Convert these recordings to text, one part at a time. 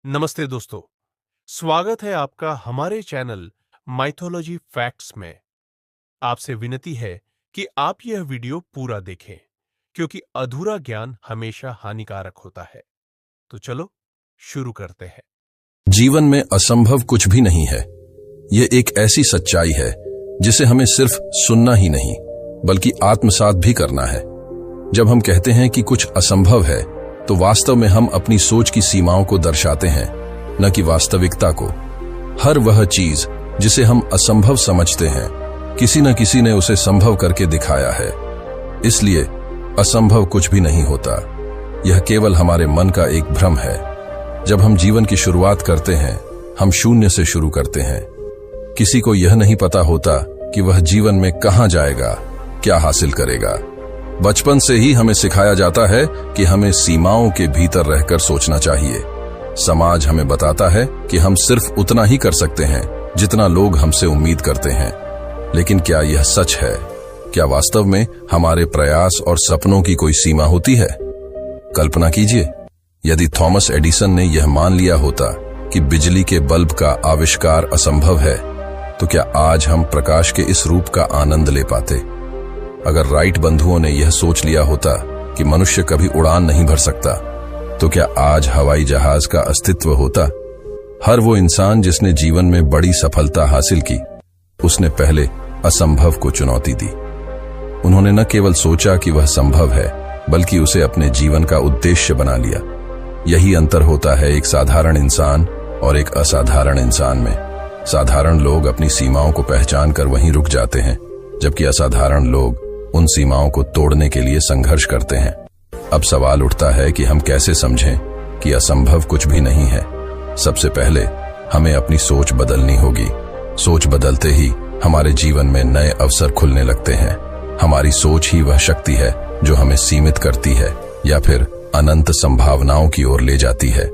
नमस्ते दोस्तों, स्वागत है आपका हमारे चैनल माइथोलॉजी फैक्ट्स में। आपसे विनती है कि आप यह वीडियो पूरा देखें, क्योंकि अधूरा ज्ञान हमेशा हानिकारक होता है। तो चलो शुरू करते हैं। जीवन में असंभव कुछ भी नहीं है। यह एक ऐसी सच्चाई है जिसे हमें सिर्फ सुनना ही नहीं बल्कि आत्मसात भी करना है। जब हम कहते हैं कि कुछ असंभव है तो वास्तव में हम अपनी सोच की सीमाओं को दर्शाते हैं, न कि वास्तविकता को। हर वह चीज जिसे हम असंभव समझते हैं, किसी न किसी ने उसे संभव करके दिखाया है। इसलिए असंभव कुछ भी नहीं होता। यह केवल हमारे मन का एक भ्रम है। जब हम जीवन की शुरुआत करते हैं, हम शून्य से शुरू करते हैं। किसी को यह नहीं पता होता कि वह जीवन में कहां जाएगा, क्या हासिल करेगा। बचपन से ही हमें सिखाया जाता है कि हमें सीमाओं के भीतर रहकर सोचना चाहिए। समाज हमें बताता है कि हम सिर्फ उतना ही कर सकते हैं जितना लोग हमसे उम्मीद करते हैं। लेकिन क्या यह सच है? क्या वास्तव में हमारे प्रयास और सपनों की कोई सीमा होती है? कल्पना कीजिए, यदि थॉमस एडिसन ने यह मान लिया होता कि बिजली के बल्ब का आविष्कार असंभव है, तो क्या आज हम प्रकाश के इस रूप का आनंद ले पाते? अगर राइट बंधुओं ने यह सोच लिया होता कि मनुष्य कभी उड़ान नहीं भर सकता, तो क्या आज हवाई जहाज का अस्तित्व होता? हर वो इंसान जिसने जीवन में बड़ी सफलता हासिल की, उसने पहले असंभव को चुनौती दी। उन्होंने न केवल सोचा कि वह संभव है, बल्कि उसे अपने जीवन का उद्देश्य बना लिया। यही अंतर होता है एक साधारण इंसान और एक असाधारण इंसान में। साधारण लोग अपनी सीमाओं को पहचान कर वहीं रुक जाते हैं, जबकि असाधारण लोग उन सीमाओं को तोड़ने के लिए संघर्ष करते हैं। अब सवाल उठता है कि हम कैसे समझें कि असंभव कुछ भी नहीं है। सबसे पहले हमें अपनी सोच बदलनी होगी। सोच बदलते ही हमारे जीवन में नए अवसर खुलने लगते हैं। हमारी सोच ही वह शक्ति है जो हमें सीमित करती है या फिर अनंत संभावनाओं की ओर ले जाती है।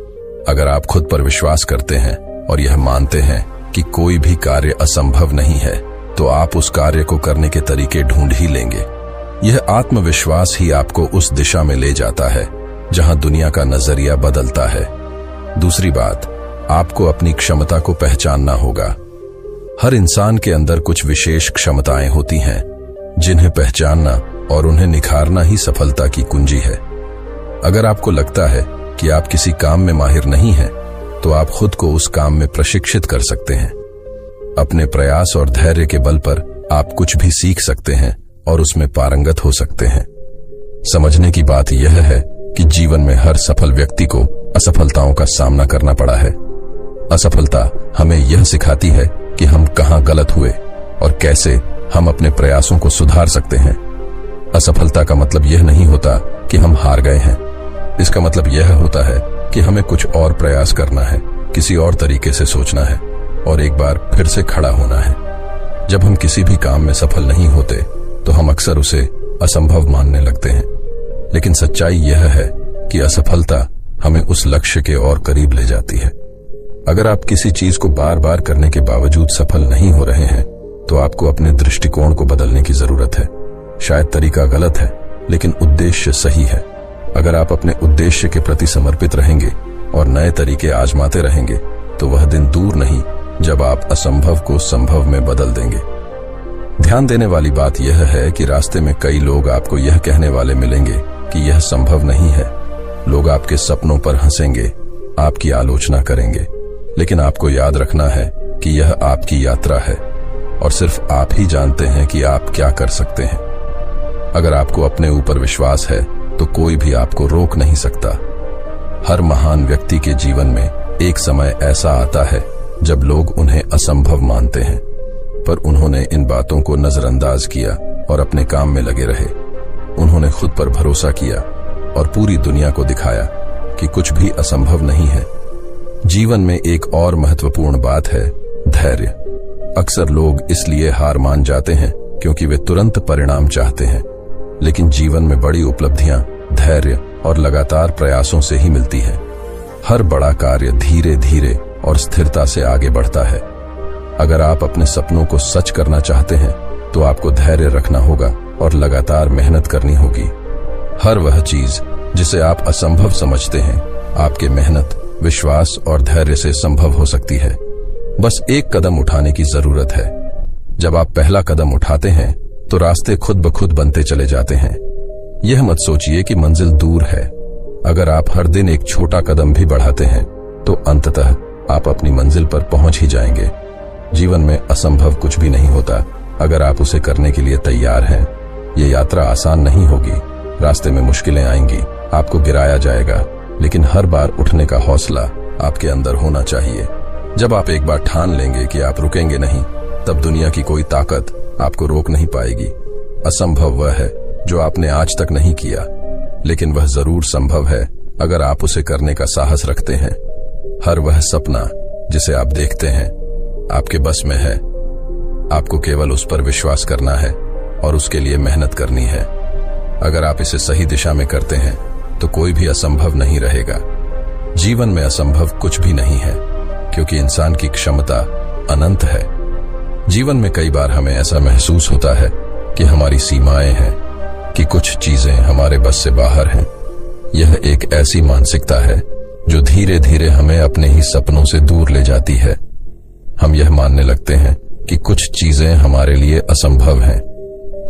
अगर आप खुद पर विश्वास करते हैं और यह मानते हैं कि कोई भी कार्य असंभव नहीं है, तो आप उस कार्य को करने के तरीके ढूंढ ही लेंगे। यह आत्मविश्वास ही आपको उस दिशा में ले जाता है जहां दुनिया का नजरिया बदलता है। दूसरी बात, आपको अपनी क्षमता को पहचानना होगा। हर इंसान के अंदर कुछ विशेष क्षमताएं होती हैं, जिन्हें पहचानना और उन्हें निखारना ही सफलता की कुंजी है। अगर आपको लगता है कि आप किसी काम में माहिर नहीं हैं, तो आप खुद को उस काम में प्रशिक्षित कर सकते हैं। अपने प्रयास और धैर्य के बल पर आप कुछ भी सीख सकते हैं और उसमें पारंगत हो सकते हैं। समझने की बात यह है कि जीवन में हर सफल व्यक्ति को असफलताओं का सामना करना पड़ा है। असफलता हमें यह सिखाती है कि हम कहां गलत हुए और कैसे हम अपने प्रयासों को सुधार सकते हैं। असफलता का मतलब यह नहीं होता कि हम हार गए हैं। इसका मतलब यह होता है कि हमें कुछ और प्रयास करना है, किसी और तरीके से सोचना है और एक बार फिर से खड़ा होना है। जब हम किसी भी काम में सफल नहीं होते तो हम अक्सर उसे असंभव मानने लगते हैं। लेकिन सच्चाई यह है कि असफलता हमें उस लक्ष्य के और करीब ले जाती है। अगर आप किसी चीज को बार बार करने के बावजूद सफल नहीं हो रहे हैं, तो आपको अपने दृष्टिकोण को बदलने की जरूरत है। शायद तरीका गलत है, लेकिन उद्देश्य सही है। अगर आप अपने उद्देश्य के प्रति समर्पित रहेंगे और नए तरीके आजमाते रहेंगे, तो वह दिन दूर नहीं जब आप असंभव को संभव में बदल देंगे। ध्यान देने वाली बात यह है कि रास्ते में कई लोग आपको यह कहने वाले मिलेंगे कि यह संभव नहीं है। लोग आपके सपनों पर हंसेंगे, आपकी आलोचना करेंगे, लेकिन आपको याद रखना है कि यह आपकी यात्रा है और सिर्फ आप ही जानते हैं कि आप क्या कर सकते हैं। अगर आपको अपने ऊपर विश्वास है तो कोई भी आपको रोक नहीं सकता। हर महान व्यक्ति के जीवन में एक समय ऐसा आता है जब लोग उन्हें असंभव मानते हैं, पर उन्होंने इन बातों को नजरअंदाज किया और अपने काम में लगे रहे। उन्होंने खुद पर भरोसा किया और पूरी दुनिया को दिखाया कि कुछ भी असंभव नहीं है। जीवन में एक और महत्वपूर्ण बात है धैर्य। अक्सर लोग इसलिए हार मान जाते हैं क्योंकि वे तुरंत परिणाम चाहते हैं, लेकिन जीवन में बड़ी उपलब्धियां धैर्य और लगातार प्रयासों से ही मिलती हैं। हर बड़ा कार्य धीरे धीरे और स्थिरता से आगे बढ़ता है। अगर आप अपने सपनों को सच करना चाहते हैं, तो आपको धैर्य रखना होगा और लगातार मेहनत करनी होगी। हर वह चीज जिसे आप असंभव समझते हैं, आपके मेहनत विश्वास और धैर्य से संभव हो सकती है। बस एक कदम उठाने की जरूरत है। जब आप पहला कदम उठाते हैं तो रास्ते खुद ब खुद बनते चले जाते हैं। यह मत सोचिए कि मंजिल दूर है। अगर आप हर दिन एक छोटा कदम भी बढ़ाते हैं तो अंततः आप अपनी मंजिल पर पहुंच ही जाएंगे। जीवन में असंभव कुछ भी नहीं होता अगर आप उसे करने के लिए तैयार हैं। ये यात्रा आसान नहीं होगी, रास्ते में मुश्किलें आएंगी, आपको गिराया जाएगा, लेकिन हर बार उठने का हौसला आपके अंदर होना चाहिए। जब आप एक बार ठान लेंगे कि आप रुकेंगे नहीं, तब दुनिया की कोई ताकत आपको रोक नहीं पाएगी। असंभव वह है जो आपने आज तक नहीं किया, लेकिन वह जरूर संभव है अगर आप उसे करने का साहस रखते हैं। हर वह सपना जिसे आप देखते हैं आपके बस में है। आपको केवल उस पर विश्वास करना है और उसके लिए मेहनत करनी है। अगर आप इसे सही दिशा में करते हैं तो कोई भी असंभव नहीं रहेगा। जीवन में असंभव कुछ भी नहीं है, क्योंकि इंसान की क्षमता अनंत है। जीवन में कई बार हमें ऐसा महसूस होता है कि हमारी सीमाएं हैं, कि कुछ चीजें हमारे बस से बाहर हैं। यह एक ऐसी मानसिकता है जो धीरे धीरे हमें अपने ही सपनों से दूर ले जाती है। हम यह मानने लगते हैं कि कुछ चीजें हमारे लिए असंभव हैं,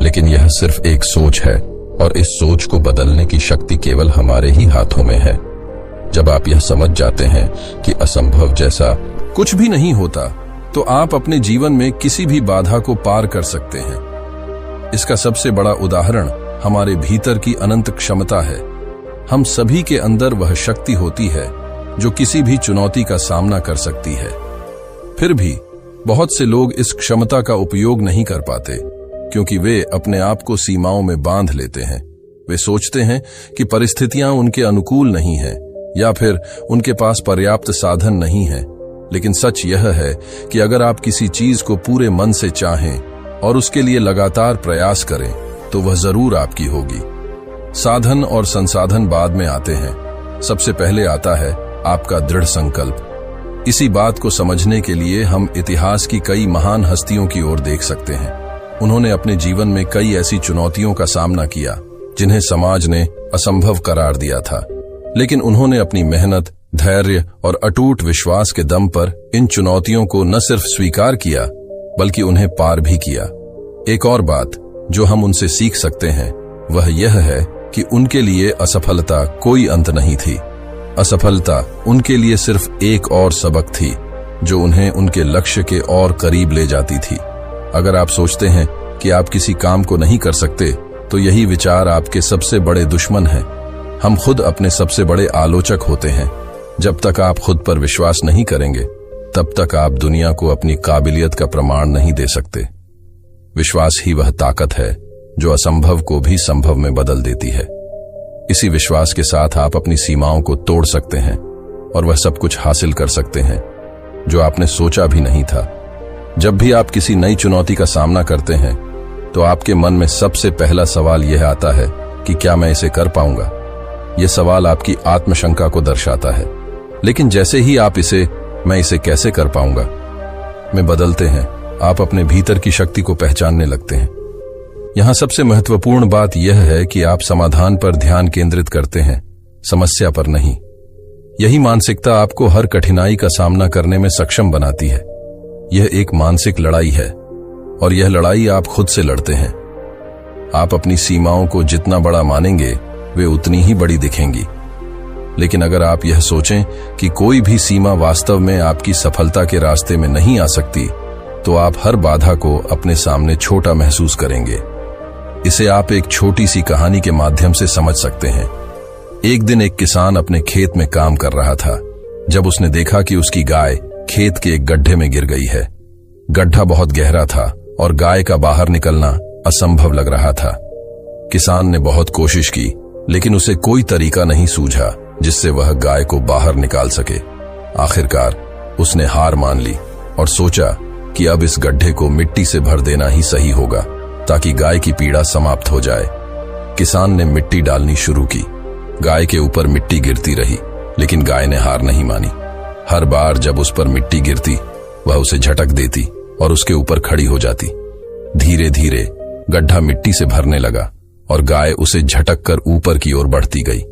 लेकिन यह सिर्फ एक सोच है और इस सोच को बदलने की शक्ति केवल हमारे ही हाथों में है। जब आप यह समझ जाते हैं कि असंभव जैसा कुछ भी नहीं होता, तो आप अपने जीवन में किसी भी बाधा को पार कर सकते हैं। इसका सबसे बड़ा उदाहरण हमारे भीतर की अनंत क्षमता है। हम सभी के अंदर वह शक्ति होती है जो किसी भी चुनौती का सामना कर सकती है। फिर भी बहुत से लोग इस क्षमता का उपयोग नहीं कर पाते, क्योंकि वे अपने आप को सीमाओं में बांध लेते हैं। वे सोचते हैं कि परिस्थितियां उनके अनुकूल नहीं हैं, या फिर उनके पास पर्याप्त साधन नहीं है। लेकिन सच यह है कि अगर आप किसी चीज को पूरे मन से चाहें और उसके लिए लगातार प्रयास करें, तो वह जरूर आपकी होगी। साधन और संसाधन बाद में आते हैं, सबसे पहले आता है आपका दृढ़ संकल्प। इसी बात को समझने के लिए हम इतिहास की कई महान हस्तियों की ओर देख सकते हैं। उन्होंने अपने जीवन में कई ऐसी चुनौतियों का सामना किया जिन्हें समाज ने असंभव करार दिया था, लेकिन उन्होंने अपनी मेहनत, धैर्य और अटूट विश्वास के दम पर इन चुनौतियों को न सिर्फ स्वीकार किया, बल्कि उन्हें पार भी किया। एक और बात जो हम उनसे सीख सकते हैं वह यह है कि उनके लिए असफलता कोई अंत नहीं थी। असफलता उनके लिए सिर्फ एक और सबक थी जो उन्हें उनके लक्ष्य के और करीब ले जाती थी। अगर आप सोचते हैं कि आप किसी काम को नहीं कर सकते, तो यही विचार आपके सबसे बड़े दुश्मन हैं। हम खुद अपने सबसे बड़े आलोचक होते हैं। जब तक आप खुद पर विश्वास नहीं करेंगे, तब तक आप दुनिया को अपनी काबिलियत का प्रमाण नहीं दे सकते। विश्वास ही वह ताकत है जो असंभव को भी संभव में बदल देती है। इसी विश्वास के साथ आप अपनी सीमाओं को तोड़ सकते हैं और वह सब कुछ हासिल कर सकते हैं जो आपने सोचा भी नहीं था। जब भी आप किसी नई चुनौती का सामना करते हैं, तो आपके मन में सबसे पहला सवाल यह आता है कि क्या मैं इसे कर पाऊंगा। यह सवाल आपकी आत्मशंका को दर्शाता है। लेकिन जैसे ही आप मैं इसे कैसे कर पाऊंगा में बदलते हैं, आप अपने भीतर की शक्ति को पहचानने लगते हैं। यहां सबसे महत्वपूर्ण बात यह है कि आप समाधान पर ध्यान केंद्रित करते हैं, समस्या पर नहीं। यही मानसिकता आपको हर कठिनाई का सामना करने में सक्षम बनाती है। यह एक मानसिक लड़ाई है और यह लड़ाई आप खुद से लड़ते हैं। आप अपनी सीमाओं को जितना बड़ा मानेंगे, वे उतनी ही बड़ी दिखेंगी। लेकिन अगर आप यह सोचें कि कोई भी सीमा वास्तव में आपकी सफलता के रास्ते में नहीं आ सकती, तो आप हर बाधा को अपने सामने छोटा महसूस करेंगे। इसे आप एक छोटी सी कहानी के माध्यम से समझ सकते हैं। एक दिन एक किसान अपने खेत में काम कर रहा था, जब उसने देखा कि उसकी गाय खेत के एक गड्ढे में गिर गई है। गड्ढा बहुत गहरा था और गाय का बाहर निकलना असंभव लग रहा था। किसान ने बहुत कोशिश की, लेकिन उसे कोई तरीका नहीं सूझा जिससे वह गाय को बाहर निकाल सके। आखिरकार उसने हार मान ली और सोचा कि अब इस गड्ढे को मिट्टी से भर देना ही सही होगा, ताकि गाय की पीड़ा समाप्त हो जाए। किसान ने मिट्टी डालनी शुरू की। गाय के ऊपर मिट्टी गिरती रही, लेकिन गाय ने हार नहीं मानी। हर बार जब उस पर मिट्टी गिरती, वह उसे झटक देती और उसके ऊपर खड़ी हो जाती। धीरे धीरे गड्ढा मिट्टी से भरने लगा और गाय उसे झटक कर ऊपर की ओर बढ़ती गई।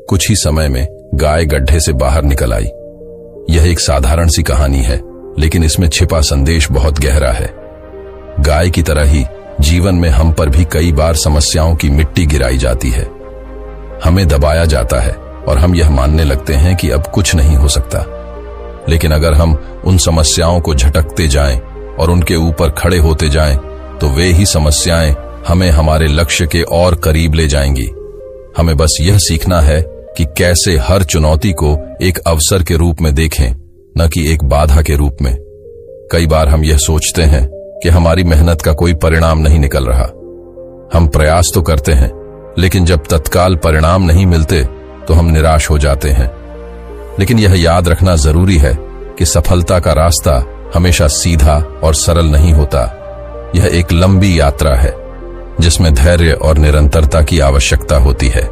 कुछ ही समय में गाय गड्ढे से बाहर निकल आई यह एक साधारण सी कहानी है, लेकिन इसमें छिपा संदेश बहुत गहरा है। गाय की तरह ही जीवन में हम पर भी कई बार समस्याओं की मिट्टी गिराई जाती है। हमें दबाया जाता है और हम यह मानने लगते हैं कि अब कुछ नहीं हो सकता। लेकिन अगर हम उन समस्याओं को झटकते जाएं और उनके ऊपर खड़े होते जाएं, तो वे ही समस्याएं हमें हमारे लक्ष्य के और करीब ले जाएंगी। हमें बस यह सीखना है कि कैसे हर चुनौती को एक अवसर के रूप में देखें, न कि एक बाधा के रूप में। कई बार हम यह सोचते हैं कि हमारी मेहनत का कोई परिणाम नहीं निकल रहा। हम प्रयास तो करते हैं, लेकिन जब तत्काल परिणाम नहीं मिलते तो हम निराश हो जाते हैं। लेकिन यह याद रखना जरूरी है कि सफलता का रास्ता हमेशा सीधा और सरल नहीं होता। यह एक लंबी यात्रा है जिसमें धैर्य और निरंतरता की आवश्यकता होती है।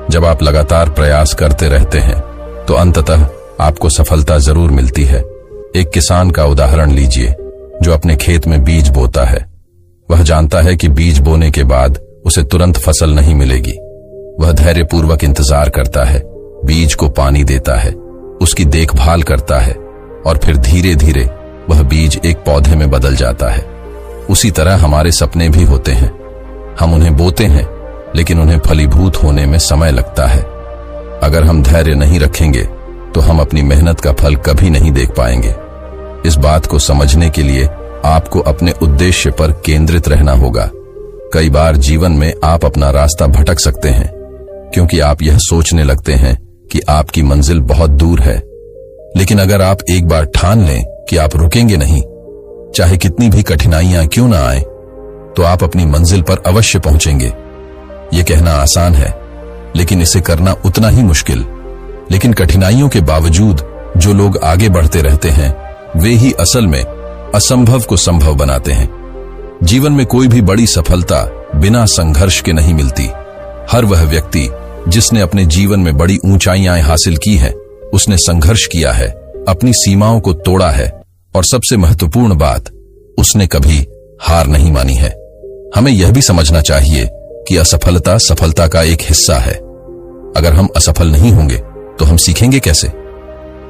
जब आप लगातार प्रयास करते रहते हैं तो अंततः आपको सफलता जरूर मिलती है। एक किसान का उदाहरण लीजिए जो अपने खेत में बीज बोता है। वह जानता है कि बीज बोने के बाद उसे तुरंत फसल नहीं मिलेगी। वह धैर्यपूर्वक इंतजार करता है, बीज को पानी देता है, उसकी देखभाल करता है और फिर धीरे धीरे वह बीज एक पौधे में बदल जाता है। उसी तरह हमारे सपने भी होते हैं। हम उन्हें बोते हैं, लेकिन उन्हें फलीभूत होने में समय लगता है। अगर हम धैर्य नहीं रखेंगे तो हम अपनी मेहनत का फल कभी नहीं देख पाएंगे। इस बात को समझने के लिए आपको अपने उद्देश्य पर केंद्रित रहना होगा। कई बार जीवन में आप अपना रास्ता भटक सकते हैं क्योंकि आप यह सोचने लगते हैं कि आपकी मंजिल बहुत दूर है। लेकिन अगर आप एक बार ठान लें कि आप रुकेंगे नहीं, चाहे कितनी भी कठिनाइयां क्यों ना आए, तो आप अपनी मंजिल पर अवश्य पहुंचेंगे। यह कहना आसान है, लेकिन इसे करना उतना ही मुश्किल। लेकिन कठिनाइयों के बावजूद जो लोग आगे बढ़ते रहते हैं, वे ही असल में असंभव को संभव बनाते हैं। जीवन में कोई भी बड़ी सफलता बिना संघर्ष के नहीं मिलती। हर वह व्यक्ति जिसने अपने जीवन में बड़ी ऊंचाइयां हासिल की हैं, उसने संघर्ष किया है, अपनी सीमाओं को तोड़ा है और सबसे महत्वपूर्ण बात, उसने कभी हार नहीं मानी है। हमें यह भी समझना चाहिए कि असफलता सफलता का एक हिस्सा है। अगर हम असफल नहीं होंगे तो हम सीखेंगे कैसे?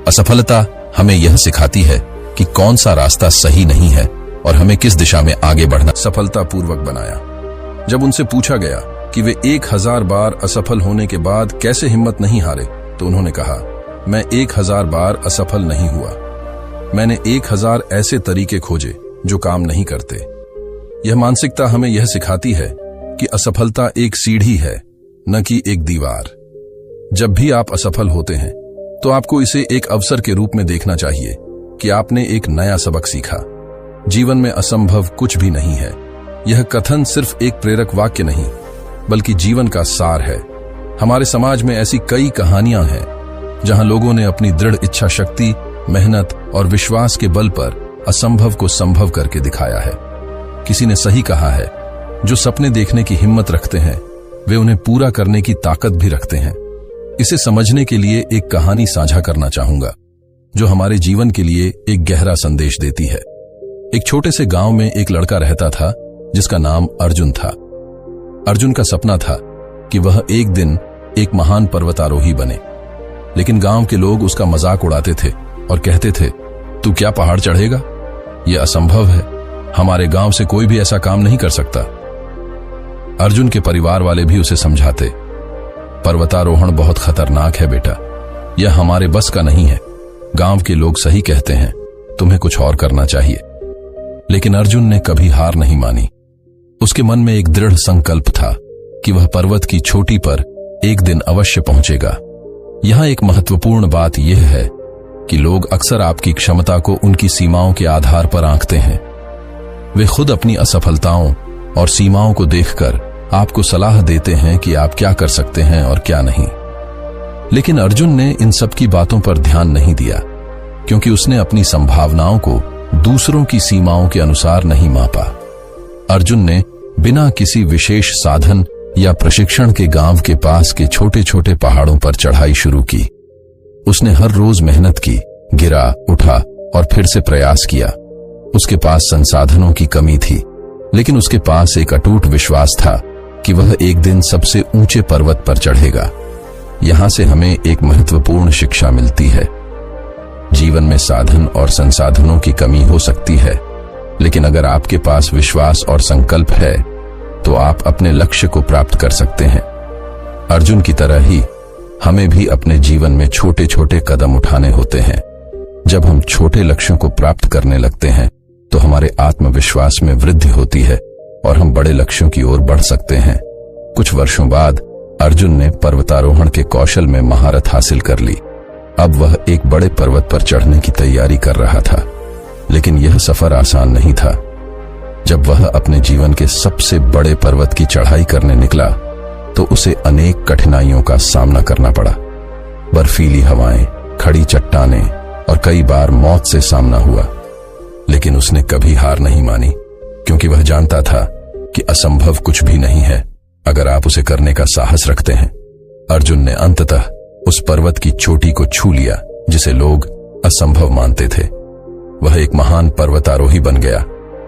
असफलता हमें यह सिखाती है कि कौन सा रास्ता सही नहीं है और हमें किस दिशा में आगे बढ़ना। सफलतापूर्वक बनाया। जब उनसे पूछा गया कि वे 1000 बार असफल होने के बाद कैसे हिम्मत नहीं हारे, तो उन्होंने कहा, मैं 1000 बार असफल नहीं हुआ। मैंने 1000 ऐसे तरीके खोजे जो काम नहीं करते। यह मानसिकता हमें यह सिखाती है कि असफलता एक सीढ़ी है, न कि एक दीवार। जब भी आप असफल होते हैं तो आपको इसे एक अवसर के रूप में देखना चाहिए कि आपने एक नया सबक सीखा। जीवन में असंभव कुछ भी नहीं है। यह कथन सिर्फ एक प्रेरक वाक्य नहीं, बल्कि जीवन का सार है। हमारे समाज में ऐसी कई कहानियां हैं जहां लोगों ने अपनी दृढ़ इच्छा शक्ति, मेहनत और विश्वास के बल पर असंभव को संभव करके दिखाया है। किसी ने सही कहा है, जो सपने देखने की हिम्मत रखते हैं वे उन्हें पूरा करने की ताकत भी रखते हैं। इसे समझने के लिए एक कहानी साझा करना चाहूंगा जो हमारे जीवन के लिए एक गहरा संदेश देती है। एक छोटे से गांव में एक लड़का रहता था जिसका नाम अर्जुन था। अर्जुन का सपना था कि वह एक दिन एक महान पर्वतारोही बने, लेकिन गांव के लोग उसका मजाक उड़ाते थे और कहते थे, तू क्या पहाड़ चढ़ेगा? यह असंभव है, हमारे गांव से कोई भी ऐसा काम नहीं कर सकता। अर्जुन के परिवार वाले भी उसे समझाते, पर्वतारोहण बहुत खतरनाक है बेटा, यह हमारे बस का नहीं है। गांव के लोग सही कहते हैं, तुम्हें कुछ और करना चाहिए। लेकिन अर्जुन ने कभी हार नहीं मानी। उसके मन में एक दृढ़ संकल्प था कि वह पर्वत की चोटी पर एक दिन अवश्य पहुंचेगा। यहां एक महत्वपूर्ण बात यह है कि लोग अक्सर आपकी क्षमता को उनकी सीमाओं के आधार पर आंकते हैं। वे खुद अपनी असफलताओं और सीमाओं को देखकर आपको सलाह देते हैं कि आप क्या कर सकते हैं और क्या नहीं। लेकिन अर्जुन ने इन सब की बातों पर ध्यान नहीं दिया, क्योंकि उसने अपनी संभावनाओं को दूसरों की सीमाओं के अनुसार नहीं मापा। अर्जुन ने बिना किसी विशेष साधन या प्रशिक्षण के गांव के पास के छोटे छोटे पहाड़ों पर चढ़ाई शुरू की। उसने हर रोज मेहनत की, गिरा, उठा और फिर से प्रयास किया। उसके पास संसाधनों की कमी थी, लेकिन उसके पास एक अटूट विश्वास था कि वह एक दिन सबसे ऊंचे पर्वत पर चढ़ेगा। यहां से हमें एक महत्वपूर्ण शिक्षा मिलती है। जीवन में साधन और संसाधनों की कमी हो सकती है, लेकिन अगर आपके पास विश्वास और संकल्प है तो आप अपने लक्ष्य को प्राप्त कर सकते हैं। अर्जुन की तरह ही हमें भी अपने जीवन में छोटे छोटे कदम उठाने होते हैं। जब हम छोटे लक्ष्यों को प्राप्त करने लगते हैं तो हमारे आत्मविश्वास में वृद्धि होती है और हम बड़े लक्ष्यों की ओर बढ़ सकते हैं। कुछ वर्षों बाद अर्जुन ने पर्वतारोहण के कौशल में महारत हासिल कर ली। अब वह एक बड़े पर्वत पर चढ़ने की तैयारी कर रहा था, लेकिन यह सफर आसान नहीं था। जब वह अपने जीवन के सबसे बड़े पर्वत की चढ़ाई करने निकला तो उसे अनेक कठिनाइयों का सामना करना पड़ा। बर्फीली हवाएं, खड़ी चट्टानें और कई बार मौत से सामना हुआ, लेकिन उसने कभी हार नहीं मानी, क्योंकि वह जानता था कि असंभव कुछ भी नहीं है अगर आप उसे करने का साहस रखते हैं। अर्जुन ने अंततः उस पर्वत की चोटी को छू लिया जिसे लोग असंभव मानते थे। वह एक महान पर्वतारोही बन गया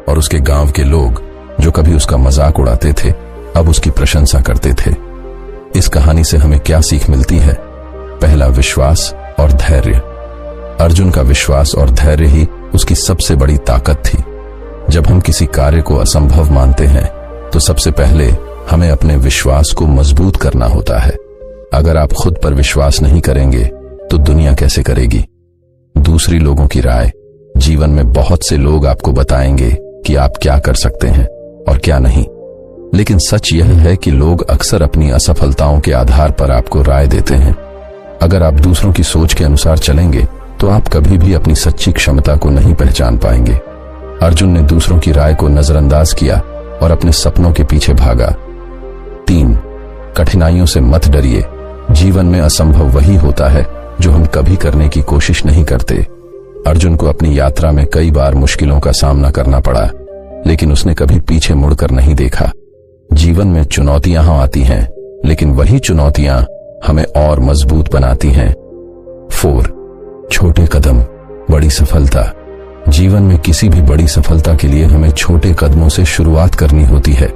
और उसके गांव के लोग, जो कभी उसका मजाक उड़ाते थे, अब उसकी प्रशंसा करते थे। इस कहानी से हमें क्या सीख मिलती है? पहला, विश्वास और धैर्य। अर्जुन का विश्वास और धैर्य ही उसकी सबसे बड़ी ताकत थी। जब हम किसी कार्य को असंभव मानते हैं तो सबसे पहले हमें अपने विश्वास को मजबूत करना होता है। अगर आप खुद पर विश्वास नहीं करेंगे तो दुनिया कैसे करेगी? दूसरी लोगों की राय। जीवन में बहुत से लोग आपको बताएंगे कि आप क्या कर सकते हैं और क्या नहीं, लेकिन सच यह है कि लोग अक्सर अपनी असफलताओं के आधार पर आपको राय देते हैं। अगर आप दूसरों की सोच के अनुसार चलेंगे तो आप कभी भी अपनी सच्ची क्षमता को नहीं पहचान पाएंगे। अर्जुन ने दूसरों की राय को नजरअंदाज किया और अपने सपनों के पीछे भागा। 3, कठिनाइयों से मत डरिए। जीवन में असंभव वही होता है जो हम कभी करने की कोशिश नहीं करते। अर्जुन को अपनी यात्रा में कई बार मुश्किलों का सामना करना पड़ा, लेकिन उसने कभी पीछे मुड़कर नहीं देखा। जीवन में चुनौतियां आती हैं, लेकिन वही चुनौतियां हमें और मजबूत बनाती हैं। 4, छोटे कदम, बड़ी सफलता। जीवन में किसी भी बड़ी सफलता के लिए हमें छोटे कदमों से शुरुआत करनी होती है।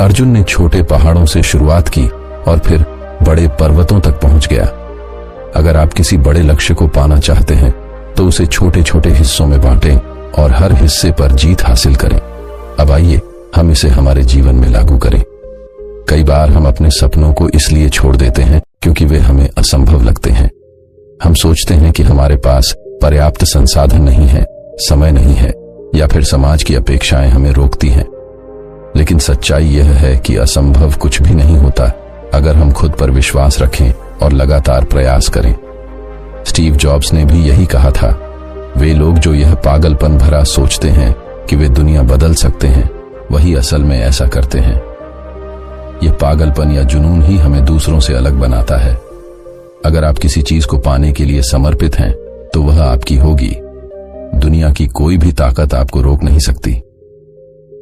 अर्जुन ने छोटे पहाड़ों से शुरुआत की और फिर बड़े पर्वतों तक पहुंच गया। अगर आप किसी बड़े लक्ष्य को पाना चाहते हैं तो उसे छोटे छोटे हिस्सों में बांटें और हर हिस्से पर जीत हासिल करें। अब आइए हम इसे हमारे जीवन में लागू करें। कई बार हम अपने सपनों को इसलिए छोड़ देते हैं क्योंकि वे हमें असंभव लगते हैं। हम सोचते हैं कि हमारे पास पर्याप्त संसाधन नहीं है, समय नहीं है, या फिर समाज की अपेक्षाएं हमें रोकती हैं। लेकिन सच्चाई यह है कि असंभव कुछ भी नहीं होता अगर हम खुद पर विश्वास रखें और लगातार प्रयास करें। स्टीव जॉब्स ने भी यही कहा था, वे लोग जो यह पागलपन भरा सोचते हैं कि वे दुनिया बदल सकते हैं, वही असल में ऐसा करते हैं। यह पागलपन या जुनून ही हमें दूसरों से अलग बनाता है। अगर आप किसी चीज को पाने के लिए समर्पित हैं तो वह आपकी होगी। दुनिया की कोई भी ताकत आपको रोक नहीं सकती।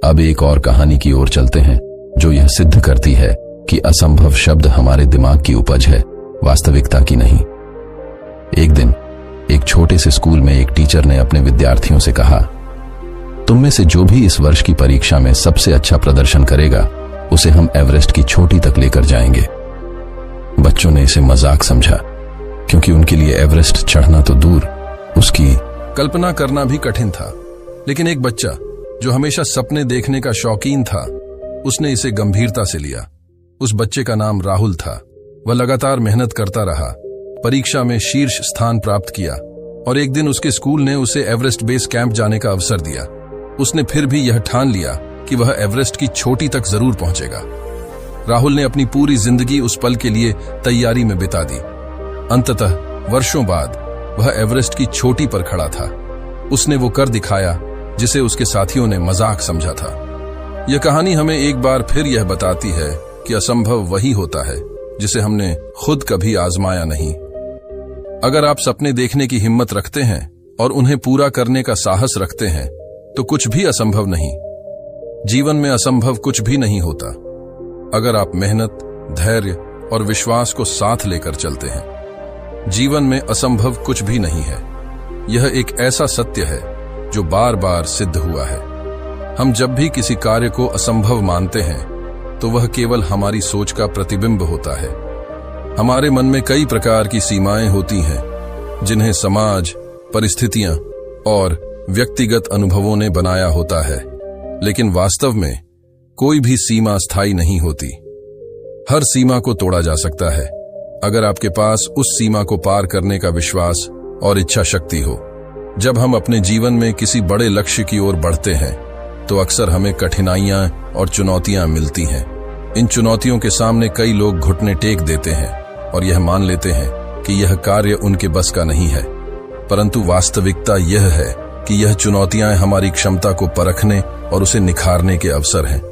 अब एक और कहानी की ओर चलते हैं जो यह सिद्ध करती है कि असंभव शब्द हमारे दिमाग की उपज है, वास्तविकता की नहीं। एक दिन एक छोटे से स्कूल में एक टीचर ने अपने विद्यार्थियों से कहा, तुम में से जो भी इस वर्ष की परीक्षा में सबसे अच्छा प्रदर्शन करेगा उसे हम एवरेस्ट की चोटी तक लेकर जाएंगे। बच्चों ने इसे मजाक समझा, क्योंकि उनके लिए एवरेस्ट चढ़ना तो दूर, उसकी कल्पना करना भी कठिन था। लेकिन एक बच्चा जो हमेशा सपने देखने का शौकीन था, उसने इसे गंभीरता से लिया। उस बच्चे का नाम राहुल था। वह लगातार मेहनत करता रहा, परीक्षा में शीर्ष स्थान प्राप्त किया और एक दिन उसके स्कूल ने उसे एवरेस्ट बेस कैंप जाने का अवसर दिया। उसने फिर भी यह ठान लिया कि वह एवरेस्ट की चोटी तक जरूर पहुंचेगा। राहुल ने अपनी पूरी जिंदगी उस पल के लिए तैयारी में बिता दी। अंततः वर्षों बाद वह एवरेस्ट की चोटी पर खड़ा था। उसने वो कर दिखाया जिसे उसके साथियों ने मजाक समझा था। यह कहानी हमें एक बार फिर यह बताती है कि असंभव वही होता है जिसे हमने खुद कभी आजमाया नहीं। अगर आप सपने देखने की हिम्मत रखते हैं और उन्हें पूरा करने का साहस रखते हैं तो कुछ भी असंभव नहीं। जीवन में असंभव कुछ भी नहीं होता अगर आप मेहनत, धैर्य और विश्वास को साथ लेकर चलते हैं। जीवन में असंभव कुछ भी नहीं है। यह एक ऐसा सत्य है जो बार बार सिद्ध हुआ है। हम जब भी किसी कार्य को असंभव मानते हैं तो वह केवल हमारी सोच का प्रतिबिंब होता है। हमारे मन में कई प्रकार की सीमाएं होती हैं जिन्हें समाज, परिस्थितियां और व्यक्तिगत अनुभवों ने बनाया होता है, लेकिन वास्तव में कोई भी सीमा स्थायी नहीं होती। हर सीमा को तोड़ा जा सकता है अगर आपके पास उस सीमा को पार करने का विश्वास और इच्छा शक्ति हो। जब हम अपने जीवन में किसी बड़े लक्ष्य की ओर बढ़ते हैं तो अक्सर हमें कठिनाइयां और चुनौतियां मिलती हैं। इन चुनौतियों के सामने कई लोग घुटने टेक देते हैं और यह मान लेते हैं कि यह कार्य उनके बस का नहीं है, परंतु वास्तविकता यह है कि यह चुनौतियां हमारी क्षमता को परखने और उसे निखारने के अवसर हैं।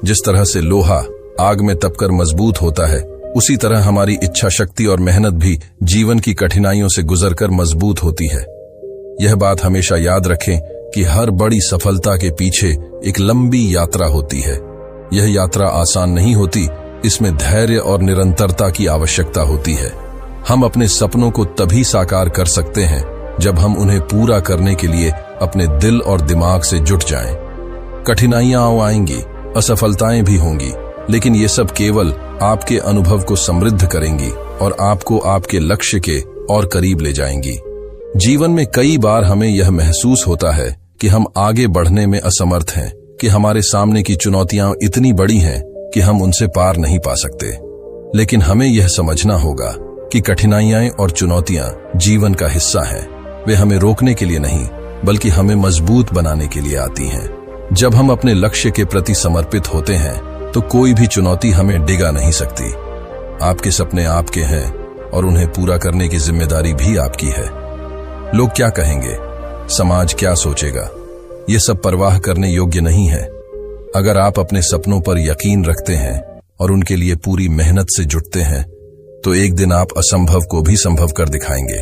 जिस तरह से लोहा आग में तपकर मजबूत होता है, उसी तरह हमारी इच्छा शक्ति और मेहनत भी जीवन की कठिनाइयों से गुजरकर मजबूत होती है। यह बात हमेशा याद रखें कि हर बड़ी सफलता के पीछे एक लंबी यात्रा होती है। यह यात्रा आसान नहीं होती, इसमें धैर्य और निरंतरता की आवश्यकता होती है। हम अपने सपनों को तभी साकार कर सकते हैं जब हम उन्हें पूरा करने के लिए अपने दिल और दिमाग से जुट जाएं। कठिनाइयां आएंगी, असफलताएं भी होंगी, लेकिन ये सब केवल आपके अनुभव को समृद्ध करेंगी और आपको आपके लक्ष्य के और करीब ले जाएंगी। जीवन में कई बार हमें यह महसूस होता है कि हम आगे बढ़ने में असमर्थ हैं, कि हमारे सामने की चुनौतियां इतनी बड़ी हैं कि हम उनसे पार नहीं पा सकते। लेकिन हमें यह समझना होगा कि कठिनाइयां और चुनौतियां जीवन का हिस्सा हैं। वे हमें रोकने के लिए नहीं, बल्कि हमें मजबूत बनाने के लिए आती हैं। जब हम अपने लक्ष्य के प्रति समर्पित होते हैं तो कोई भी चुनौती हमें डिगा नहीं सकती। आपके सपने आपके हैं और उन्हें पूरा करने की जिम्मेदारी भी आपकी है। लोग क्या कहेंगे, समाज क्या सोचेगा, ये सब परवाह करने योग्य नहीं है। अगर आप अपने सपनों पर यकीन रखते हैं और उनके लिए पूरी मेहनत से जुटते हैं तो एक दिन आप असंभव को भी संभव कर दिखाएंगे।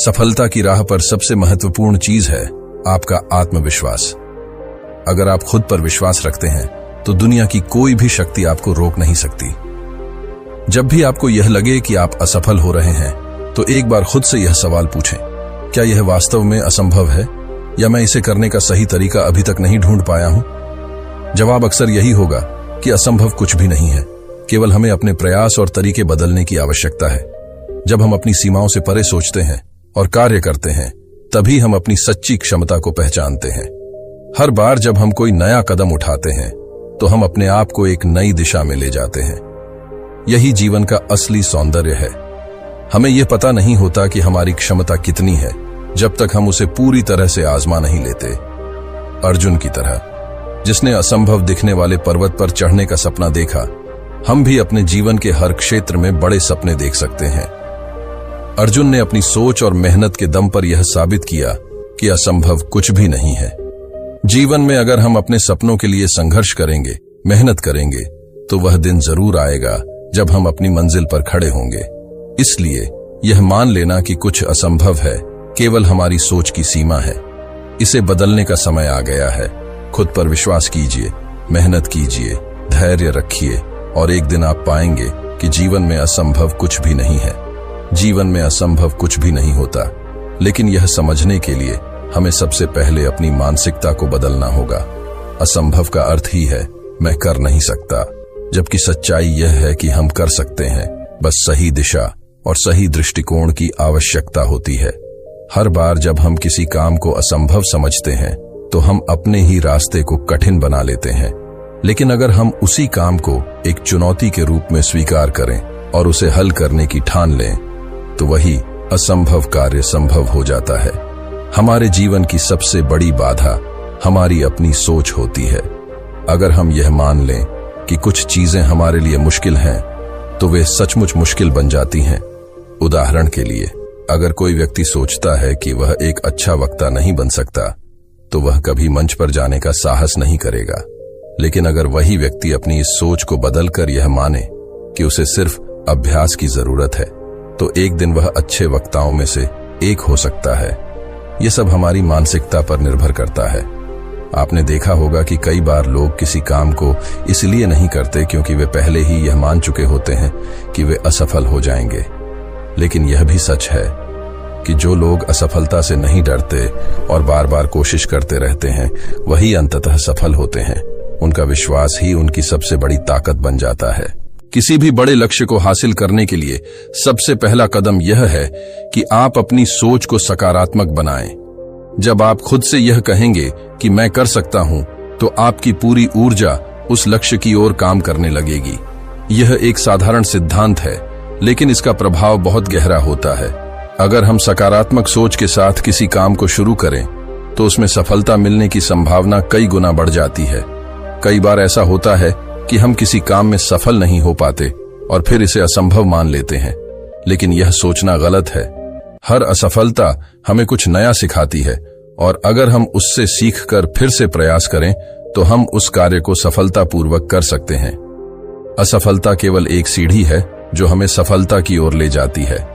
सफलता की राह पर सबसे महत्वपूर्ण चीज है आपका आत्मविश्वास। अगर आप खुद पर विश्वास रखते हैं तो दुनिया की कोई भी शक्ति आपको रोक नहीं सकती। जब भी आपको यह लगे कि आप असफल हो रहे हैं तो एक बार खुद से यह सवाल पूछें, क्या यह वास्तव में असंभव है या मैं इसे करने का सही तरीका अभी तक नहीं ढूंढ पाया हूं? जवाब अक्सर यही होगा कि असंभव कुछ भी नहीं है, केवल हमें अपने प्रयास और तरीके बदलने की आवश्यकता है। जब हम अपनी सीमाओं से परे सोचते हैं और कार्य करते हैं, तभी हम अपनी सच्ची क्षमता को पहचानते हैं। हर बार जब हम कोई नया कदम उठाते हैं तो हम अपने आप को एक नई दिशा में ले जाते हैं। यही जीवन का असली सौंदर्य है। हमें यह पता नहीं होता कि हमारी क्षमता कितनी है जब तक हम उसे पूरी तरह से आजमा नहीं लेते। अर्जुन की तरह, जिसने असंभव दिखने वाले पर्वत पर चढ़ने का सपना देखा, हम भी अपने जीवन के हर क्षेत्र में बड़े सपने देख सकते हैं। अर्जुन ने अपनी सोच और मेहनत के दम पर यह साबित किया कि असंभव कुछ भी नहीं है। जीवन में अगर हम अपने सपनों के लिए संघर्ष करेंगे, मेहनत करेंगे, तो वह दिन जरूर आएगा जब हम अपनी मंजिल पर खड़े होंगे। इसलिए यह मान लेना कि कुछ असंभव है केवल हमारी सोच की सीमा है। इसे बदलने का समय आ गया है। खुद पर विश्वास कीजिए, मेहनत कीजिए, धैर्य रखिए और एक दिन आप पाएंगे कि जीवन में असंभव कुछ भी नहीं है। जीवन में असंभव कुछ भी नहीं होता, लेकिन यह समझने के लिए हमें सबसे पहले अपनी मानसिकता को बदलना होगा। असंभव का अर्थ ही है मैं कर नहीं सकता, जबकि सच्चाई यह है कि हम कर सकते हैं। बस सही दिशा और सही दृष्टिकोण की आवश्यकता होती है। हर बार जब हम किसी काम को असंभव समझते हैं तो हम अपने ही रास्ते को कठिन बना लेते हैं। लेकिन अगर हम उसी काम को एक चुनौती के रूप में स्वीकार करें और उसे हल करने की ठान लें, तो वही असंभव कार्य संभव हो जाता है। हमारे जीवन की सबसे बड़ी बाधा हमारी अपनी सोच होती है। अगर हम यह मान लें कि कुछ चीजें हमारे लिए मुश्किल हैं, तो वे सचमुच मुश्किल बन जाती हैं। उदाहरण के लिए, अगर कोई व्यक्ति सोचता है कि वह एक अच्छा वक्ता नहीं बन सकता, तो वह कभी मंच पर जाने का साहस नहीं करेगा। लेकिन अगर वही व्यक्ति अपनी इस सोच को बदलकर यह माने कि उसे सिर्फ अभ्यास की जरूरत है, तो एक दिन वह अच्छे वक्ताओं में से एक हो सकता है। यह सब हमारी मानसिकता पर निर्भर करता है। आपने देखा होगा कि कई बार लोग किसी काम को इसलिए नहीं करते क्योंकि वे पहले ही यह मान चुके होते हैं कि वे असफल हो जाएंगे। लेकिन यह भी सच है कि जो लोग असफलता से नहीं डरते और बार बार कोशिश करते रहते हैं, वही अंततः सफल होते हैं। उनका विश्वास ही उनकी सबसे बड़ी ताकत बन जाता है। किसी भी बड़े लक्ष्य को हासिल करने के लिए सबसे पहला कदम यह है कि आप अपनी सोच को सकारात्मक बनाएं। जब आप खुद से यह कहेंगे कि मैं कर सकता हूं, तो आपकी पूरी ऊर्जा उस लक्ष्य की ओर काम करने लगेगी। यह एक साधारण सिद्धांत है, लेकिन इसका प्रभाव बहुत गहरा होता है। अगर हम सकारात्मक सोच के साथ किसी काम को शुरू करें, तो उसमें सफलता मिलने की संभावना कई गुना बढ़ जाती है। कई बार ऐसा होता है कि हम किसी काम में सफल नहीं हो पाते और फिर इसे असंभव मान लेते हैं, लेकिन यह सोचना गलत है। हर असफलता हमें कुछ नया सिखाती है, और अगर हम उससे सीखकर फिर से प्रयास करें, तो हम उस कार्य को सफलतापूर्वक कर सकते हैं। असफलता केवल एक सीढ़ी है जो हमें सफलता की ओर ले जाती है।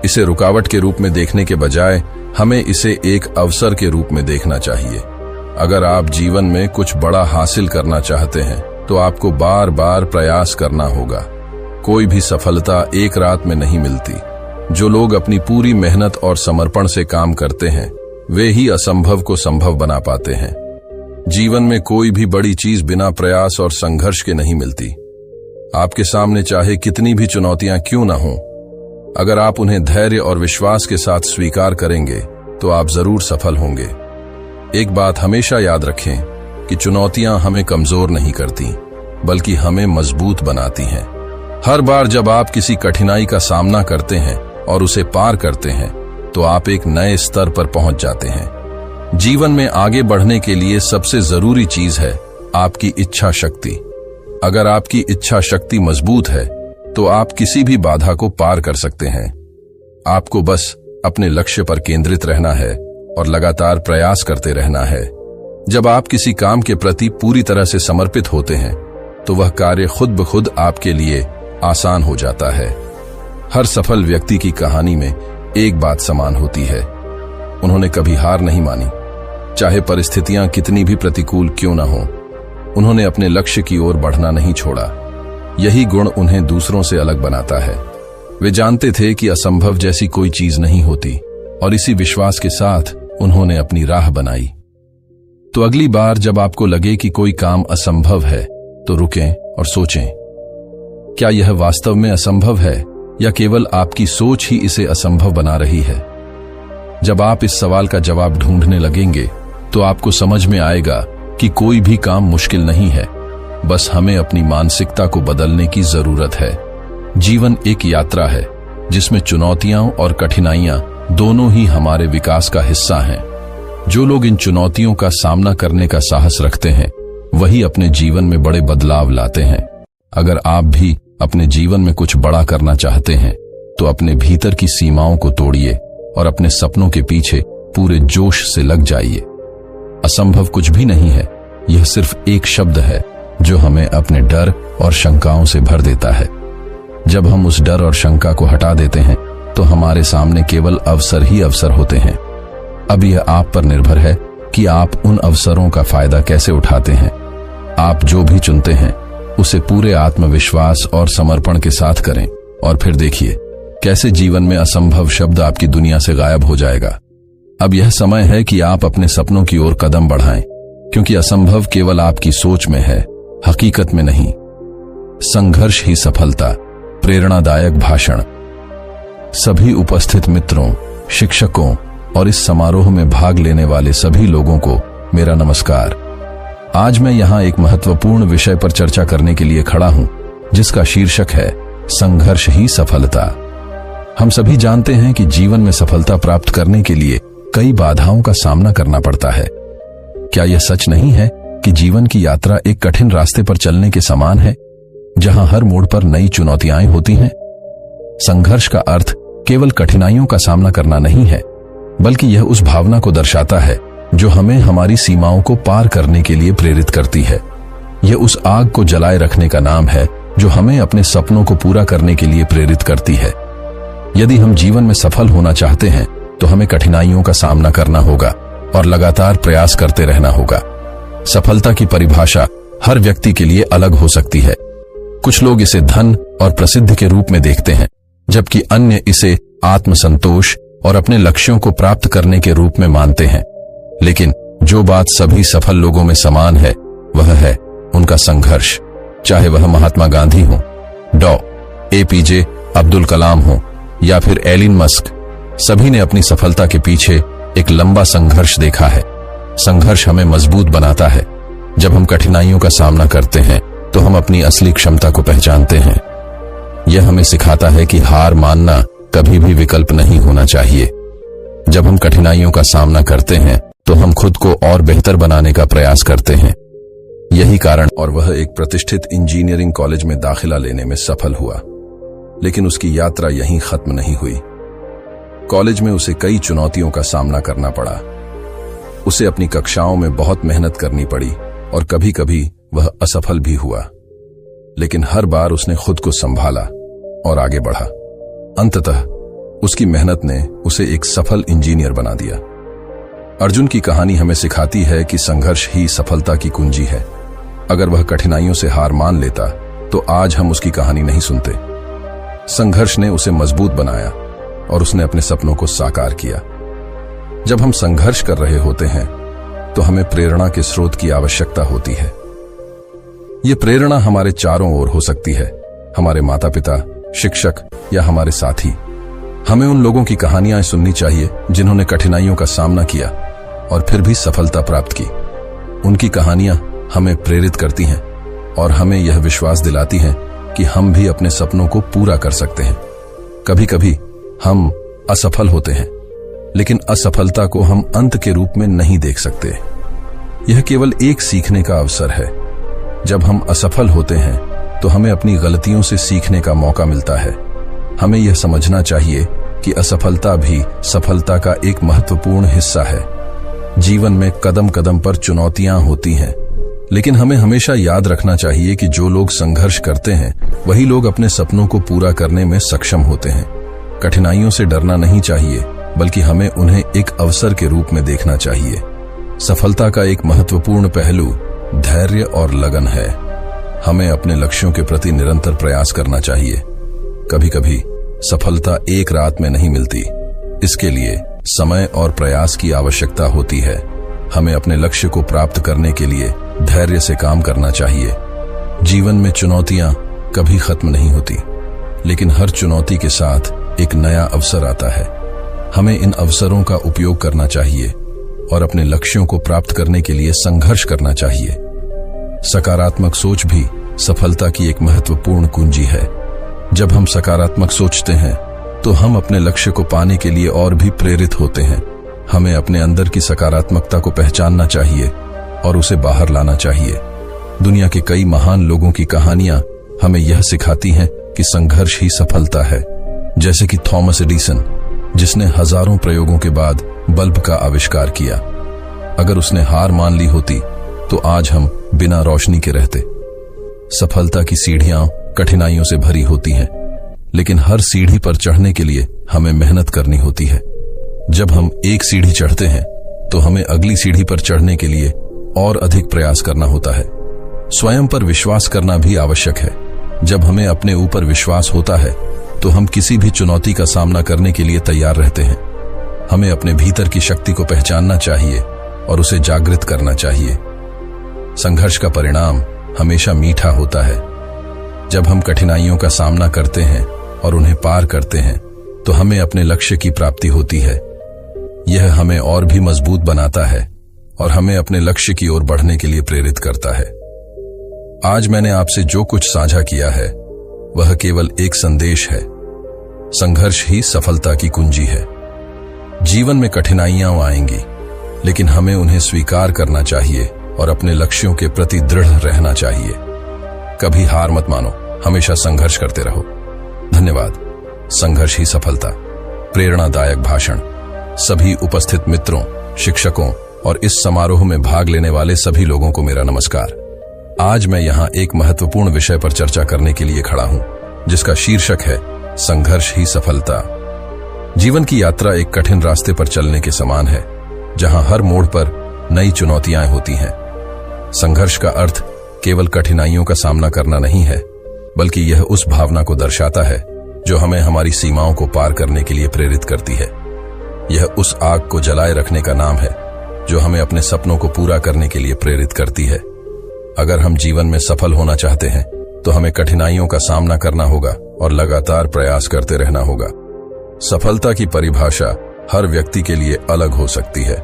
इसे रुकावट के रूप में देखने के बजाय हमें इसे एक अवसर के रूप में देखना चाहिए। अगर आप जीवन में कुछ बड़ा हासिल करना चाहते हैं, तो आपको बार बार प्रयास करना होगा। कोई भी सफलता एक रात में नहीं मिलती। जो लोग अपनी पूरी मेहनत और समर्पण से काम करते हैं, वे ही असंभव को संभव बना पाते हैं। जीवन में कोई भी बड़ी चीज बिना प्रयास और संघर्ष के नहीं मिलती। आपके सामने चाहे कितनी भी चुनौतियां क्यों न हों, अगर आप उन्हें धैर्य और विश्वास के साथ स्वीकार करेंगे, तो आप जरूर सफल होंगे। एक बात हमेशा याद रखें कि चुनौतियां हमें कमजोर नहीं करती, बल्कि हमें मजबूत बनाती हैं। हर बार जब आप किसी कठिनाई का सामना करते हैं और उसे पार करते हैं, तो आप एक नए स्तर पर पहुंच जाते हैं। जीवन में आगे बढ़ने के लिए सबसे जरूरी चीज है आपकी इच्छा शक्ति। अगर आपकी इच्छा शक्ति मजबूत है, तो आप किसी भी बाधा को पार कर सकते हैं। आपको बस अपने लक्ष्य पर केंद्रित रहना है और लगातार प्रयास करते रहना है। जब आप किसी काम के प्रति पूरी तरह से समर्पित होते हैं, तो वह कार्य खुद ब खुद आपके लिए आसान हो जाता है। हर सफल व्यक्ति की कहानी में एक बात समान होती है, उन्होंने कभी हार नहीं मानी। चाहे परिस्थितियां कितनी भी प्रतिकूल क्यों न हो, उन्होंने अपने लक्ष्य की ओर बढ़ना नहीं छोड़ा। यही गुण उन्हें दूसरों से अलग बनाता है। वे जानते थे कि असंभव जैसी कोई चीज नहीं होती, और इसी विश्वास के साथ उन्होंने अपनी राह बनाई। तो अगली बार जब आपको लगे कि कोई काम असंभव है, तो रुकें और सोचें, क्या यह वास्तव में असंभव है या केवल आपकी सोच ही इसे असंभव बना रही है? जब आप इस सवाल का जवाब ढूंढने लगेंगे, तो आपको समझ में आएगा कि कोई भी काम मुश्किल नहीं है, बस हमें अपनी मानसिकता को बदलने की जरूरत है। जीवन एक यात्रा है, जिसमें चुनौतियां और कठिनाइयां दोनों ही हमारे विकास का हिस्सा हैं। जो लोग इन चुनौतियों का सामना करने का साहस रखते हैं, वही अपने जीवन में बड़े बदलाव लाते हैं। अगर आप भी अपने जीवन में कुछ बड़ा करना चाहते हैं, तो अपने भीतर की सीमाओं को तोड़िए और अपने सपनों के पीछे पूरे जोश से लग जाइए। असंभव कुछ भी नहीं है, यह सिर्फ एक शब्द है जो हमें अपने डर और शंकाओं से भर देता है। जब हम उस डर और शंका को हटा देते हैं, तो हमारे सामने केवल अवसर ही अवसर होते हैं। अब यह आप पर निर्भर है कि आप उन अवसरों का फायदा कैसे उठाते हैं। आप जो भी चुनते हैं, उसे पूरे आत्मविश्वास और समर्पण के साथ करें, और फिर देखिए कैसे जीवन में असंभव शब्द आपकी दुनिया से गायब हो जाएगा। अब यह समय है कि आप अपने सपनों की ओर कदम बढ़ाएं, क्योंकि असंभव केवल आपकी सोच में है, हकीकत में नहीं। संघर्ष ही सफलता। प्रेरणादायक भाषण। सभी उपस्थित मित्रों, शिक्षकों और इस समारोह में भाग लेने वाले सभी लोगों को मेरा नमस्कार। आज मैं यहाँ एक महत्वपूर्ण विषय पर चर्चा करने के लिए खड़ा हूँ, जिसका शीर्षक है संघर्ष ही सफलता। हम सभी जानते हैं कि जीवन में सफलता प्राप्त करने के लिए कई बाधाओं का सामना करना पड़ता है। क्या यह सच नहीं है कि जीवन की यात्रा एक कठिन रास्ते पर चलने के समान है, जहां हर मोड़ पर नई चुनौतियां होती हैं? संघर्ष का अर्थ केवल कठिनाइयों का सामना करना नहीं है, बल्कि यह उस भावना को दर्शाता है जो हमें हमारी सीमाओं को पार करने के लिए प्रेरित करती है। यह उस आग को जलाए रखने का नाम है जो हमें अपने सपनों को पूरा करने के लिए प्रेरित करती है। यदि हम जीवन में सफल होना चाहते हैं, तो हमें कठिनाइयों का सामना करना होगा और लगातार प्रयास करते रहना होगा। सफलता की परिभाषा हर व्यक्ति के लिए अलग हो सकती है। कुछ लोग इसे धन और प्रसिद्धि के रूप में देखते हैं, जबकि अन्य इसे आत्मसंतोष और अपने लक्ष्यों को प्राप्त करने के रूप में मानते हैं। लेकिन जो बात सभी सफल लोगों में समान है, वह है उनका संघर्ष। चाहे वह महात्मा गांधी हो, डॉ. APJ अब्दुल कलाम हो या फिर एलन मस्क, सभी ने अपनी सफलता के पीछे एक लंबा संघर्ष देखा है। संघर्ष हमें मजबूत बनाता है। जब हम कठिनाइयों का सामना करते हैं तो हम अपनी असली क्षमता को पहचानते हैं। यह हमें सिखाता है कि हार मानना कभी भी विकल्प नहीं होना चाहिए। जब हम कठिनाइयों का सामना करते हैं तो हम खुद को और बेहतर बनाने का प्रयास करते हैं। यही कारण और वह एक प्रतिष्ठित इंजीनियरिंग कॉलेज में दाखिला लेने में सफल हुआ। लेकिन उसकी यात्रा यहीं खत्म नहीं हुई। कॉलेज में उसे कई चुनौतियों का सामना करना पड़ा। उसे अपनी कक्षाओं में बहुत मेहनत करनी पड़ी और कभी कभी वह असफल भी हुआ। लेकिन हर बार उसने खुद को संभाला और आगे बढ़ा। अंततः उसकी मेहनत ने उसे एक सफल इंजीनियर बना दिया। अर्जुन की कहानी हमें सिखाती है कि संघर्ष ही सफलता की कुंजी है। अगर वह कठिनाइयों से हार मान लेता तो आज हम उसकी कहानी नहीं सुनते। संघर्ष ने उसे मजबूत बनाया और उसने अपने सपनों को साकार किया। जब हम संघर्ष कर रहे होते हैं तो हमें प्रेरणा के स्रोत की आवश्यकता होती है। यह प्रेरणा हमारे चारों ओर हो सकती है, हमारे माता पिता, शिक्षक या हमारे साथी। हमें उन लोगों की कहानियां सुननी चाहिए जिन्होंने कठिनाइयों का सामना किया और फिर भी सफलता प्राप्त की। उनकी कहानियां हमें प्रेरित करती हैं और हमें यह विश्वास दिलाती हैं कि हम भी अपने सपनों को पूरा कर सकते हैं। कभी कभी हम असफल होते हैं, लेकिन असफलता को हम अंत के रूप में नहीं देख सकते। यह केवल एक सीखने का अवसर है। जब हम असफल होते हैं तो हमें अपनी गलतियों से सीखने का मौका मिलता है। हमें यह समझना चाहिए कि असफलता भी सफलता का एक महत्वपूर्ण हिस्सा है। जीवन में कदम कदम पर चुनौतियां होती हैं, लेकिन हमें हमेशा याद रखना चाहिए कि जो लोग संघर्ष करते हैं वही लोग अपने सपनों को पूरा करने में सक्षम होते हैं। कठिनाइयों से डरना नहीं चाहिए, बल्कि हमें उन्हें एक अवसर के रूप में देखना चाहिए। सफलता का एक महत्वपूर्ण पहलू धैर्य और लगन है। हमें अपने लक्ष्यों के प्रति निरंतर प्रयास करना चाहिए। कभी कभी सफलता एक रात में नहीं मिलती। इसके लिए समय और प्रयास की आवश्यकता होती है। हमें अपने लक्ष्य को प्राप्त करने के लिए धैर्य से काम करना चाहिए। जीवन में चुनौतियां कभी खत्म नहीं होती, लेकिन हर चुनौती के साथ एक नया अवसर आता है। हमें इन अवसरों का उपयोग करना चाहिए और अपने लक्ष्यों को प्राप्त करने के लिए संघर्ष करना चाहिए। सकारात्मक सोच भी सफलता की एक महत्वपूर्ण कुंजी है। जब हम सकारात्मक सोचते हैं तो हम अपने लक्ष्य को पाने के लिए और भी प्रेरित होते हैं। हमें अपने अंदर की सकारात्मकता को पहचानना चाहिए और उसे बाहर लाना चाहिए। दुनिया के कई महान लोगों की कहानियां हमें यह सिखाती हैं कि संघर्ष ही सफलता है। जैसे कि थॉमस एडिसन, जिसने हजारों प्रयोगों के बाद बल्ब का आविष्कार किया। अगर उसने हार मान ली होती तो आज हम बिना रोशनी के रहते। सफलता की सीढ़ियां कठिनाइयों से भरी होती हैं, लेकिन हर सीढ़ी पर चढ़ने के लिए हमें मेहनत करनी होती है। जब हम एक सीढ़ी चढ़ते हैं तो हमें अगली सीढ़ी पर चढ़ने के लिए और अधिक प्रयास करना होता है। स्वयं पर विश्वास करना भी आवश्यक है। जब हमें अपने ऊपर विश्वास होता है तो हम किसी भी चुनौती का सामना करने के लिए तैयार रहते हैं। हमें अपने भीतर की शक्ति को पहचानना चाहिए और उसे जागृत करना चाहिए। संघर्ष का परिणाम हमेशा मीठा होता है। जब हम कठिनाइयों का सामना करते हैं और उन्हें पार करते हैं तो हमें अपने लक्ष्य की प्राप्ति होती है। यह हमें और भी मजबूत बनाता है और हमें अपने लक्ष्य की ओर बढ़ने के लिए प्रेरित करता है। आज मैंने आपसे जो कुछ साझा किया है वह केवल एक संदेश है। संघर्ष ही सफलता की कुंजी है। जीवन में कठिनाइयां आएंगी, लेकिन हमें उन्हें स्वीकार करना चाहिए और अपने लक्ष्यों के प्रति दृढ़ रहना चाहिए। कभी हार मत मानो, हमेशा संघर्ष करते रहो। धन्यवाद। संघर्ष ही सफलता। प्रेरणादायक भाषण। सभी उपस्थित मित्रों, शिक्षकों और इस समारोह में भाग लेने वाले सभी लोगों को मेरा नमस्कार। आज मैं यहाँ एक महत्वपूर्ण विषय पर चर्चा करने के लिए खड़ा हूँ, जिसका शीर्षक है संघर्ष ही सफलता। जीवन की यात्रा एक कठिन रास्ते पर चलने के समान है, जहाँ हर मोड़ पर नई चुनौतियां होती हैं। संघर्ष का अर्थ केवल कठिनाइयों का सामना करना नहीं है, बल्कि यह उस भावना को दर्शाता है जो हमें हमारी सीमाओं को पार करने के लिए प्रेरित करती है। यह उस आग को जलाए रखने का नाम है जो हमें अपने सपनों को पूरा करने के लिए प्रेरित करती है। अगर हम जीवन में सफल होना चाहते हैं तो हमें कठिनाइयों का सामना करना होगा और लगातार प्रयास करते रहना होगा। सफलता की परिभाषा हर व्यक्ति के लिए अलग हो सकती है।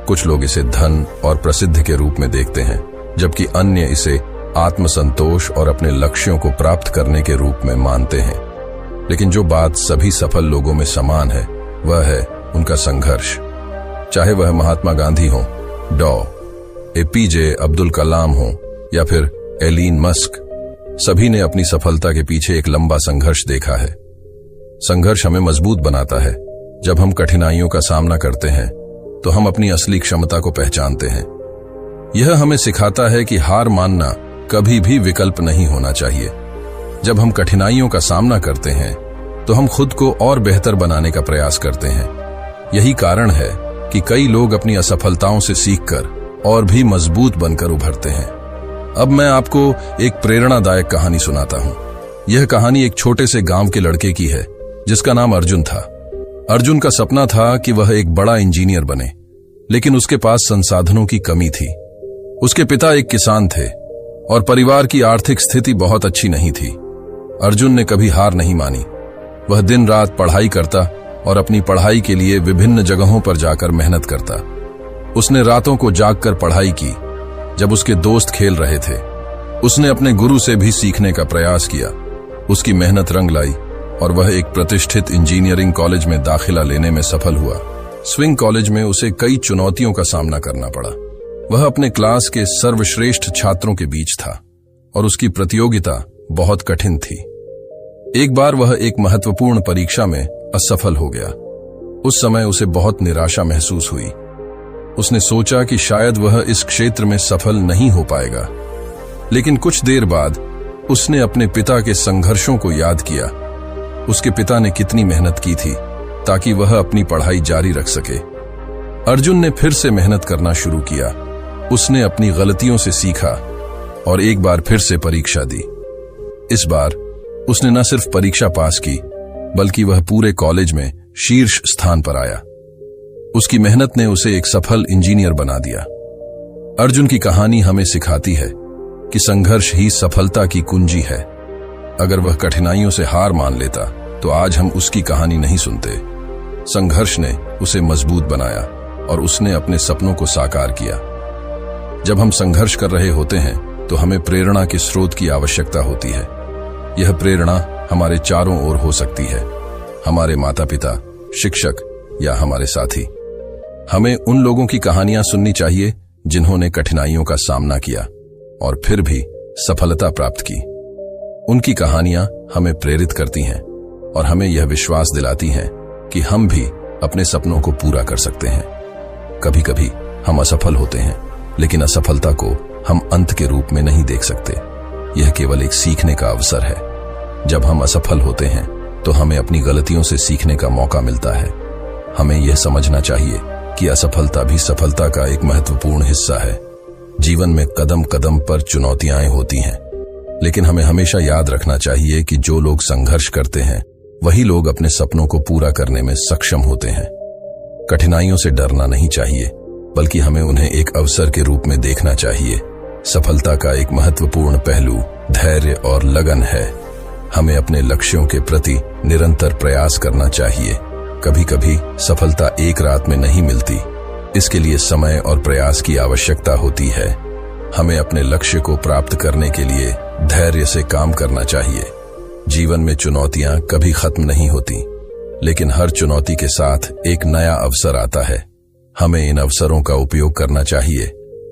कुछ लोग इसे धन और प्रसिद्धि के रूप में देखते हैं, जबकि अन्य इसे आत्मसंतोष और अपने लक्ष्यों को प्राप्त करने के रूप में मानते हैं। लेकिन जो बात सभी सफल लोगों में समान है वह है उनका संघर्ष। चाहे वह महात्मा गांधी हो, डॉ. APJ अब्दुल कलाम हो या फिर एलीन मस्क, सभी ने अपनी सफलता के पीछे एक लंबा संघर्ष देखा है। संघर्ष हमें मजबूत बनाता है। जब हम कठिनाइयों का सामना करते हैं तो हम अपनी असली क्षमता को पहचानते हैं। यह हमें सिखाता है कि हार मानना कभी भी विकल्प नहीं होना चाहिए। जब हम कठिनाइयों का सामना करते हैं तो हम खुद को और बेहतर बनाने का प्रयास करते हैं। यही कारण है कि कई लोग अपनी असफलताओं से सीखकर और भी मजबूत बनकर उभरते हैं। अब मैं आपको एक प्रेरणादायक कहानी सुनाता हूं। यह कहानी एक छोटे से गांव के लड़के की है जिसका नाम अर्जुन था। अर्जुन का सपना था कि वह एक बड़ा इंजीनियर बने, लेकिन उसके पास संसाधनों की कमी थी। उसके पिता एक किसान थे और परिवार की आर्थिक स्थिति बहुत अच्छी नहीं थी। अर्जुन ने कभी हार नहीं मानी। वह दिन रात पढ़ाई करता और अपनी पढ़ाई के लिए विभिन्न जगहों पर जाकर मेहनत करता। उसने रातों को जागकर पढ़ाई की जब उसके दोस्त खेल रहे थे। उसने अपने गुरु से भी सीखने का प्रयास किया। उसकी मेहनत रंग लाई और वह एक प्रतिष्ठित इंजीनियरिंग कॉलेज में दाखिला लेने में सफल हुआ। स्विंग कॉलेज में उसे कई चुनौतियों का सामना करना पड़ा। वह अपने क्लास के सर्वश्रेष्ठ छात्रों के बीच था और उसकी प्रतियोगिता बहुत कठिन थी। एक बार वह एक महत्वपूर्ण परीक्षा में असफल हो गया। उस समय उसे बहुत निराशा महसूस हुई। उसने सोचा कि शायद वह इस क्षेत्र में सफल नहीं हो पाएगा। लेकिन कुछ देर बाद उसने अपने पिता के संघर्षों को याद किया। उसके पिता ने कितनी मेहनत की थी ताकि वह अपनी पढ़ाई जारी रख सके। अर्जुन ने फिर से मेहनत करना शुरू किया। उसने अपनी गलतियों से सीखा और एक बार फिर से परीक्षा दी। इस बार उसने न सिर्फ परीक्षा पास की, बल्कि वह पूरे कॉलेज में शीर्ष स्थान पर आया। उसकी मेहनत ने उसे एक सफल इंजीनियर बना दिया। अर्जुन की कहानी हमें सिखाती है कि संघर्ष ही सफलता की कुंजी है। अगर वह कठिनाइयों से हार मान लेता तो आज हम उसकी कहानी नहीं सुनते। संघर्ष ने उसे मजबूत बनाया और उसने अपने सपनों को साकार किया। जब हम संघर्ष कर रहे होते हैं तो हमें प्रेरणा के स्रोत की आवश्यकता होती है। यह प्रेरणा हमारे चारों ओर हो सकती है, हमारे माता पिता, शिक्षक या हमारे साथी। हमें उन लोगों की कहानियां सुननी चाहिए जिन्होंने कठिनाइयों का सामना किया और फिर भी सफलता प्राप्त की। उनकी कहानियां हमें प्रेरित करती हैं और हमें यह विश्वास दिलाती हैं कि हम भी अपने सपनों को पूरा कर सकते हैं। कभी कभी हम असफल होते हैं, लेकिन असफलता को हम अंत के रूप में नहीं देख सकते। यह केवल एक सीखने का अवसर है। जब हम असफल होते हैं तो हमें अपनी गलतियों से सीखने का मौका मिलता है। हमें यह समझना चाहिए कि असफलता भी सफलता का एक महत्वपूर्ण हिस्सा है। जीवन में कदम कदम पर चुनौतियां होती हैं, लेकिन हमें हमेशा याद रखना चाहिए कि जो लोग संघर्ष करते हैं वही लोग अपने सपनों को पूरा करने में सक्षम होते हैं। कठिनाइयों से डरना नहीं चाहिए, बल्कि हमें उन्हें एक अवसर के रूप में देखना चाहिए। सफलता का एक महत्वपूर्ण पहलू धैर्य और लगन है। हमें अपने लक्ष्यों के प्रति निरंतर प्रयास करना चाहिए। कभी कभी सफलता एक रात में नहीं मिलती, इसके लिए समय और प्रयास की आवश्यकता होती है। हमें अपने लक्ष्य को प्राप्त करने के लिए धैर्य से काम करना चाहिए। जीवन में चुनौतियां कभी खत्म नहीं होती, लेकिन हर चुनौती के साथ एक नया अवसर आता है। हमें इन अवसरों का उपयोग करना चाहिए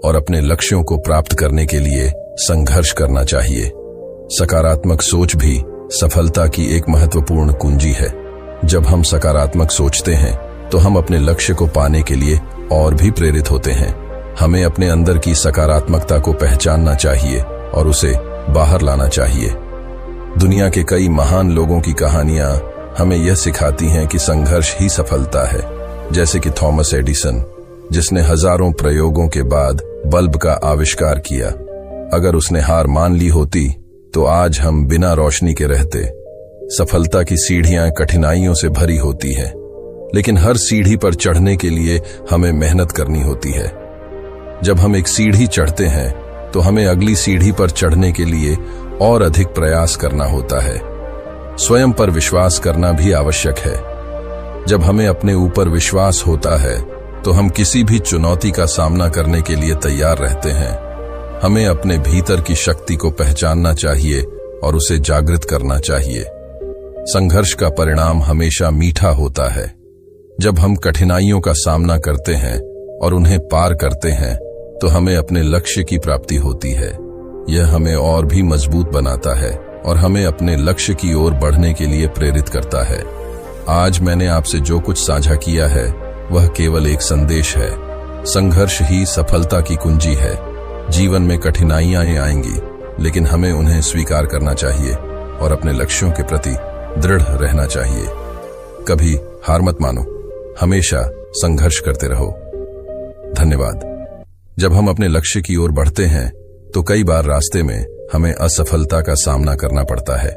और अपने लक्ष्यों को प्राप्त करने के लिए संघर्ष करना चाहिए। सकारात्मक सोच भी सफलता की एक महत्वपूर्ण कुंजी है। जब हम सकारात्मक सोचते हैं तो हम अपने लक्ष्य को पाने के लिए और भी प्रेरित होते हैं। हमें अपने अंदर की सकारात्मकता को पहचानना चाहिए और उसे बाहर लाना चाहिए। दुनिया के कई महान लोगों की कहानियां हमें यह सिखाती हैं कि संघर्ष ही सफलता है। जैसे कि थॉमस एडिसन, जिसने हजारों प्रयोगों के बाद बल्ब का आविष्कार किया। अगर उसने हार मान ली होती तो आज हम बिना रोशनी के रहते। सफलता की सीढ़ियां कठिनाइयों से भरी होती हैं, लेकिन हर सीढ़ी पर चढ़ने के लिए हमें मेहनत करनी होती है। जब हम एक सीढ़ी चढ़ते हैं तो हमें अगली सीढ़ी पर चढ़ने के लिए और अधिक प्रयास करना होता है। स्वयं पर विश्वास करना भी आवश्यक है। जब हमें अपने ऊपर विश्वास होता है तो हम किसी भी चुनौती का सामना करने के लिए तैयार रहते हैं। हमें अपने भीतर की शक्ति को पहचानना चाहिए और उसे जागृत करना चाहिए। संघर्ष का परिणाम हमेशा मीठा होता है। जब हम कठिनाइयों का सामना करते हैं और उन्हें पार करते हैं तो हमें अपने लक्ष्य की प्राप्ति होती है। यह हमें और भी मजबूत बनाता है और हमें अपने लक्ष्य की ओर बढ़ने के लिए प्रेरित करता है। आज मैंने आपसे जो कुछ साझा किया है वह केवल एक संदेश है। संघर्ष ही सफलता की कुंजी है। जीवन में कठिनाइयां आएंगी, लेकिन हमें उन्हें स्वीकार करना चाहिए और अपने लक्ष्यों के प्रति दृढ़ रहना चाहिए। कभी हार मत मानो, हमेशा संघर्ष करते रहो। धन्यवाद। जब हम अपने लक्ष्य की ओर बढ़ते हैं तो कई बार रास्ते में हमें असफलता का सामना करना पड़ता है।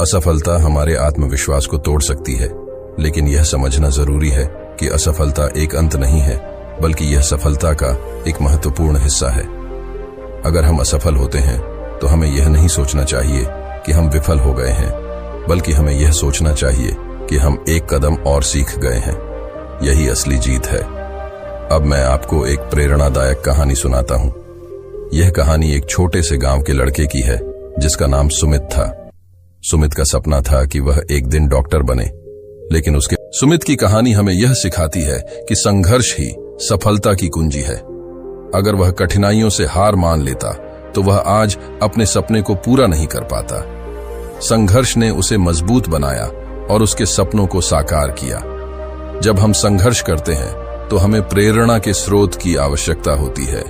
असफलता हमारे आत्मविश्वास को तोड़ सकती है, लेकिन यह समझना जरूरी है कि असफलता एक अंत नहीं है, बल्कि यह सफलता का एक महत्वपूर्ण हिस्सा है। अगर हम असफल होते हैं तो हमें यह नहीं सोचना चाहिए कि हम विफल हो गए हैं, बल्कि हमें यह सोचना चाहिए कि हम एक कदम और सीख गए हैं। यही असली जीत है। अब मैं आपको एक प्रेरणादायक कहानी सुनाता हूं। यह कहानी एक छोटे से गांव के लड़के की है जिसका नाम सुमित था। सुमित का सपना था कि वह एक दिन डॉक्टर बने, लेकिन सुमित की कहानी हमें यह सिखाती है कि संघर्ष ही सफलता की कुंजी है। अगर वह कठिनाइयों से हार मान लेता तो वह आज अपने सपने को पूरा नहीं कर पाता। संघर्ष ने उसे मजबूत बनाया और उसके सपनों को साकार किया। जब हम संघर्ष करते हैं तो हमें प्रेरणा के स्रोत की आवश्यकता होती है।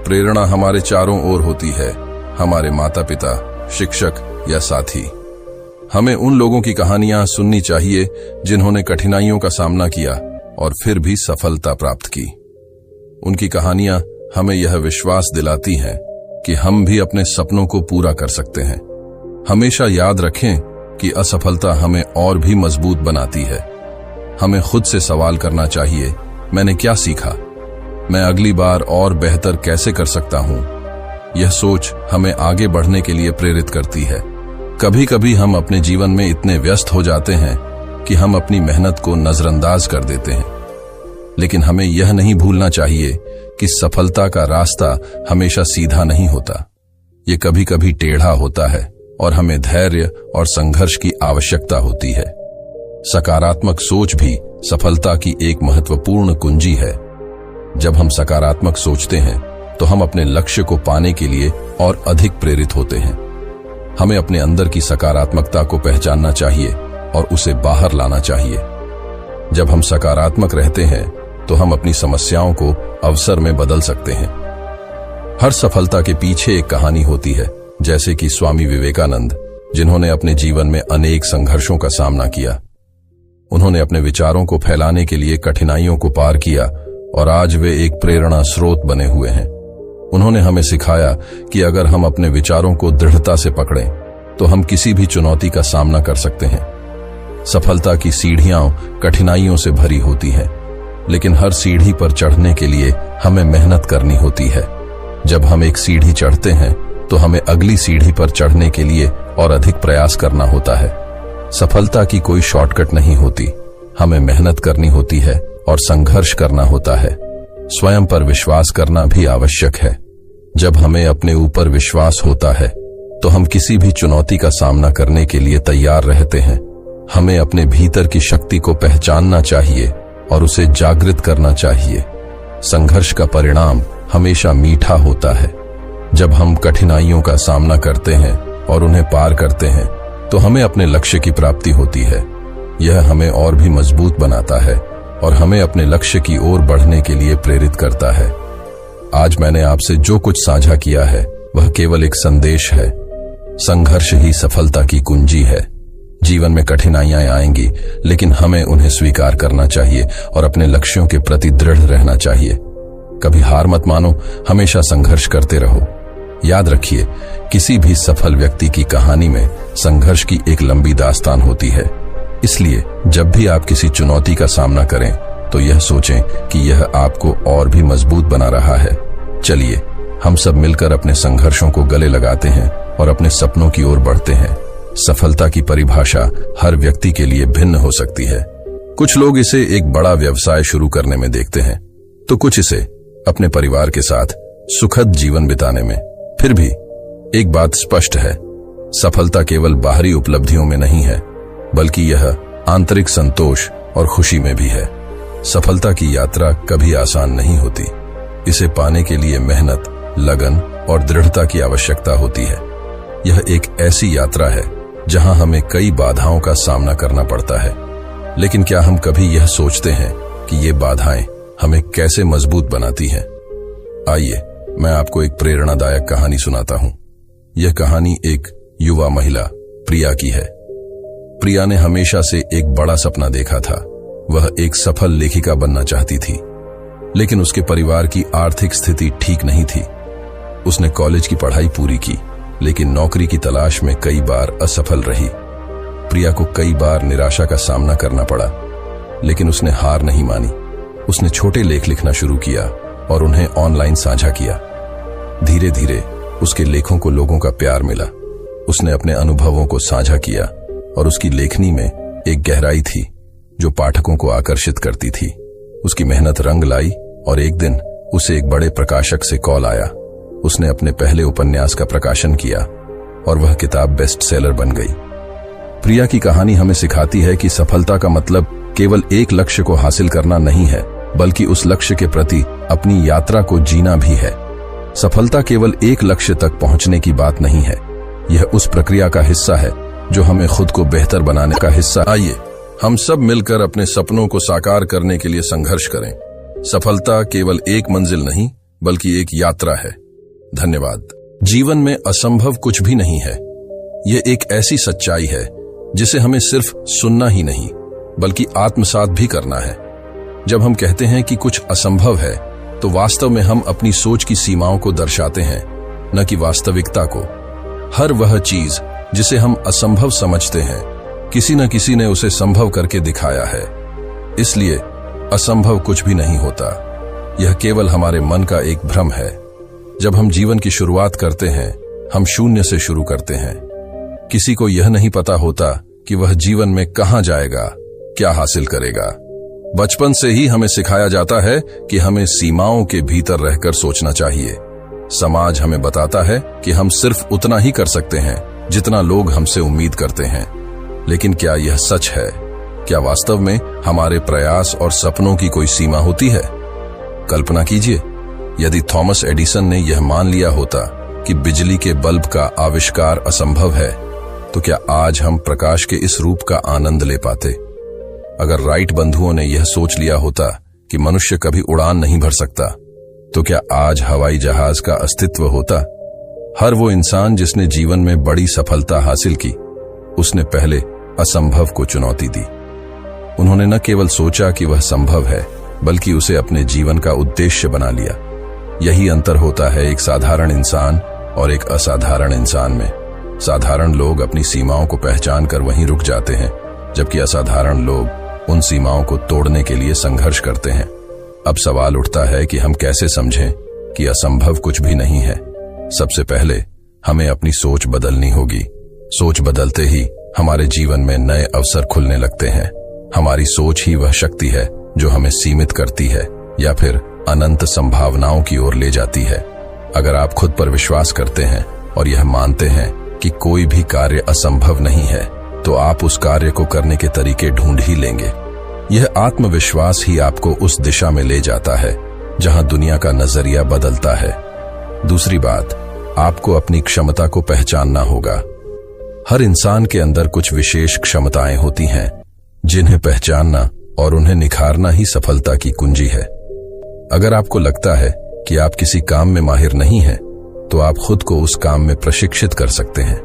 प्रेरणा हमारे चारों ओर होती है, हमारे माता पिता, शिक्षक या साथी। हमें उन लोगों की कहानियां सुननी चाहिए जिन्होंने कठिनाइयों का सामना किया और फिर भी सफलता प्राप्त की। उनकी कहानियां हमें यह विश्वास दिलाती हैं कि हम भी अपने सपनों को पूरा कर सकते हैं। हमेशा याद रखें कि असफलता हमें और भी मजबूत बनाती है। हमें खुद से सवाल करना चाहिए, मैंने क्या सीखा? मैं अगली बार और बेहतर कैसे कर सकता हूं? यह सोच हमें आगे बढ़ने के लिए प्रेरित करती है। कभी कभी हम अपने जीवन में इतने व्यस्त हो जाते हैं कि हम अपनी मेहनत को नजरअंदाज कर देते हैं, लेकिन हमें यह नहीं भूलना चाहिए कि सफलता का रास्ता हमेशा सीधा नहीं होता। ये कभी कभी टेढ़ा होता है और हमें धैर्य और संघर्ष की आवश्यकता होती है। सकारात्मक सोच भी सफलता की एक महत्वपूर्ण कुंजी है। जब हम सकारात्मक सोचते हैं तो हम अपने लक्ष्य को पाने के लिए और अधिक प्रेरित होते हैं। हमें अपने अंदर की सकारात्मकता को पहचानना चाहिए और उसे बाहर लाना चाहिए। जब हम सकारात्मक रहते हैं तो हम अपनी समस्याओं को अवसर में बदल सकते हैं। हर सफलता के पीछे एक कहानी होती है, जैसे कि स्वामी विवेकानंद, जिन्होंने अपने जीवन में अनेक संघर्षों का सामना किया। उन्होंने अपने विचारों को फैलाने के लिए कठिनाइयों को पार किया और आज वे एक प्रेरणा स्रोत बने हुए हैं। उन्होंने हमें सिखाया कि अगर हम अपने विचारों को दृढ़ता से पकड़ें तो हम किसी भी चुनौती का सामना कर सकते हैं। सफलता की सीढ़ियां कठिनाइयों से भरी होती हैं, लेकिन हर सीढ़ी पर चढ़ने के लिए हमें मेहनत करनी होती है। जब हम एक सीढ़ी चढ़ते हैं तो हमें अगली सीढ़ी पर चढ़ने के लिए और अधिक प्रयास करना होता है। सफलता की कोई शॉर्टकट नहीं होती। हमें मेहनत करनी होती है और संघर्ष करना होता है। स्वयं पर विश्वास करना भी आवश्यक है। जब हमें अपने ऊपर विश्वास होता है तो हम किसी भी चुनौती का सामना करने के लिए तैयार रहते हैं। हमें अपने भीतर की शक्ति को पहचानना चाहिए और उसे जागृत करना चाहिए। संघर्ष का परिणाम हमेशा मीठा होता है। जब हम कठिनाइयों का सामना करते हैं और उन्हें पार करते हैं तो हमें अपने लक्ष्य की प्राप्ति होती है। यह हमें और भी मजबूत बनाता है और हमें अपने लक्ष्य की ओर बढ़ने के लिए प्रेरित करता है। आज मैंने आपसे जो कुछ साझा किया है वह केवल एक संदेश है। संघर्ष ही सफलता की कुंजी है। जीवन में कठिनाइयां आएंगी, लेकिन हमें उन्हें स्वीकार करना चाहिए और अपने लक्ष्यों के प्रति दृढ़ रहना चाहिए। कभी हार मत मानो, हमेशा संघर्ष करते रहो। याद रखिए, किसी भी सफल व्यक्ति की कहानी में संघर्ष की एक लंबी दास्तान होती है। इसलिए जब भी आप किसी चुनौती का सामना करें तो यह सोचें कि यह आपको और भी मजबूत बना रहा है। चलिए हम सब मिलकर अपने संघर्षों को गले लगाते हैं और अपने सपनों की ओर बढ़ते हैं। सफलता की परिभाषा हर व्यक्ति के लिए भिन्न हो सकती है। कुछ लोग इसे एक बड़ा व्यवसाय शुरू करने में देखते हैं, तो कुछ इसे अपने परिवार के साथ सुखद जीवन बिताने में। फिर भी एक बात स्पष्ट है, सफलता केवल बाहरी उपलब्धियों में नहीं है, बल्कि यह आंतरिक संतोष और खुशी में भी है। सफलता की यात्रा कभी आसान नहीं होती। इसे पाने के लिए मेहनत, लगन और दृढ़ता की आवश्यकता होती है। यह एक ऐसी यात्रा है जहां हमें कई बाधाओं का सामना करना पड़ता है, लेकिन क्या हम कभी यह सोचते हैं कि ये बाधाएं हमें कैसे मजबूत बनाती हैं? आइए मैं आपको एक प्रेरणादायक कहानी सुनाता हूं। यह कहानी एक युवा महिला प्रिया की है। प्रिया ने हमेशा से एक बड़ा सपना देखा था। वह एक सफल लेखिका बनना चाहती थी, लेकिन उसके परिवार की आर्थिक स्थिति ठीक नहीं थी। उसने कॉलेज की पढ़ाई पूरी की, लेकिन नौकरी की तलाश में कई बार असफल रही। प्रिया को कई बार निराशा का सामना करना पड़ा, लेकिन उसने हार नहीं मानी। उसने छोटे लेख लिखना शुरू किया और उन्हें ऑनलाइन साझा किया। धीरे धीरे उसके लेखों को लोगों का प्यार मिला। उसने अपने अनुभवों को साझा किया और उसकी लेखनी में एक गहराई थी जो पाठकों को आकर्षित करती थी। उसकी मेहनत रंग लाई और एक दिन उसे एक बड़े प्रकाशक से कॉल आया। उसने अपने पहले उपन्यास का प्रकाशन किया और वह किताब बेस्ट सेलर बन गई। प्रिया की कहानी हमें सिखाती है कि सफलता का मतलब केवल एक लक्ष्य को हासिल करना नहीं है, बल्कि उस लक्ष्य के प्रति अपनी यात्रा को जीना भी है। सफलता केवल एक लक्ष्य तक पहुंचने की बात नहीं है, यह उस प्रक्रिया का हिस्सा है जो हमें खुद को बेहतर बनाने का हिस्सा। आइए हम सब मिलकर अपने सपनों को साकार करने के लिए संघर्ष करें। सफलता केवल एक मंजिल नहीं, बल्कि एक यात्रा है। धन्यवाद। जीवन में असंभव कुछ भी नहीं है। यह एक ऐसी सच्चाई है जिसे हमें सिर्फ सुनना ही नहीं, बल्कि आत्मसात भी करना है। जब हम कहते हैं कि कुछ असंभव है, तो वास्तव में हम अपनी सोच की सीमाओं को दर्शाते हैं, न कि वास्तविकता को। हर वह चीज जिसे हम असंभव समझते हैं, किसी न किसी ने उसे संभव करके दिखाया है। इसलिए असंभव कुछ भी नहीं होता। यह केवल हमारे मन का एक भ्रम है। जब हम जीवन की शुरुआत करते हैं, हम शून्य से शुरू करते हैं। किसी को यह नहीं पता होता कि वह जीवन में कहां जाएगा, क्या हासिल करेगा। बचपन से ही हमें सिखाया जाता है कि हमें सीमाओं के भीतर रहकर सोचना चाहिए। समाज हमें बताता है कि हम सिर्फ उतना ही कर सकते हैं जितना लोग हमसे उम्मीद करते हैं। लेकिन क्या यह सच है? क्या वास्तव में हमारे प्रयास और सपनों की कोई सीमा होती है? कल्पना कीजिए, यदि थॉमस एडिसन ने यह मान लिया होता कि बिजली के बल्ब का आविष्कार असंभव है, तो क्या आज हम प्रकाश के इस रूप का आनंद ले पाते? अगर राइट बंधुओं ने यह सोच लिया होता कि मनुष्य कभी उड़ान नहीं भर सकता, तो क्या आज हवाई जहाज का अस्तित्व होता? हर वो इंसान जिसने जीवन में बड़ी सफलता हासिल की, उसने पहले असंभव को चुनौती दी। उन्होंने न केवल सोचा कि वह संभव है, बल्कि उसे अपने जीवन का उद्देश्य बना लिया। यही अंतर होता है एक साधारण इंसान और एक असाधारण इंसान में। साधारण लोग अपनी सीमाओं को पहचान कर वहीं रुक जाते हैं, जबकि असाधारण लोग उन सीमाओं को तोड़ने के लिए संघर्ष करते हैं। अब सवाल उठता है कि हम कैसे समझें कि असंभव कुछ भी नहीं है। सबसे पहले हमें अपनी सोच बदलनी होगी। सोच बदलते ही हमारे जीवन में नए अवसर खुलने लगते हैं। हमारी सोच ही वह शक्ति है जो हमें सीमित करती है या फिर अनंत संभावनाओं की ओर ले जाती है। अगर आप खुद पर विश्वास करते हैं और यह मानते हैं कि कोई भी कार्य असंभव नहीं है, तो आप उस कार्य को करने के तरीके ढूंढ ही लेंगे। यह आत्मविश्वास ही आपको उस दिशा में ले जाता है जहां दुनिया का नजरिया बदलता है। दूसरी बात, आपको अपनी क्षमता को पहचानना होगा। हर इंसान के अंदर कुछ विशेष क्षमताएं होती हैं, जिन्हें पहचानना और उन्हें निखारना ही सफलता की कुंजी है। अगर आपको लगता है कि आप किसी काम में माहिर नहीं हैं, तो आप खुद को उस काम में प्रशिक्षित कर सकते हैं।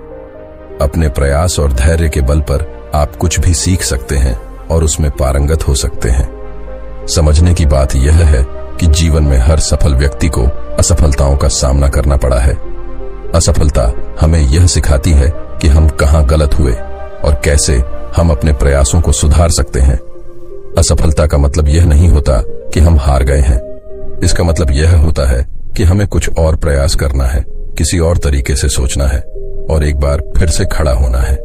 अपने प्रयास और धैर्य के बल पर आप कुछ भी सीख सकते हैं और उसमें पारंगत हो सकते हैं। समझने की बात यह है कि जीवन में हर सफल व्यक्ति को असफलताओं का सामना करना पड़ा है। असफलता हमें यह सिखाती है कि हम कहां गलत हुए और कैसे हम अपने प्रयासों को सुधार सकते हैं। असफलता का मतलब यह नहीं होता कि हम हार गए हैं। इसका मतलब यह होता है कि हमें कुछ और प्रयास करना है, किसी और तरीके से सोचना है। और एक बार फिर से खड़ा होना है।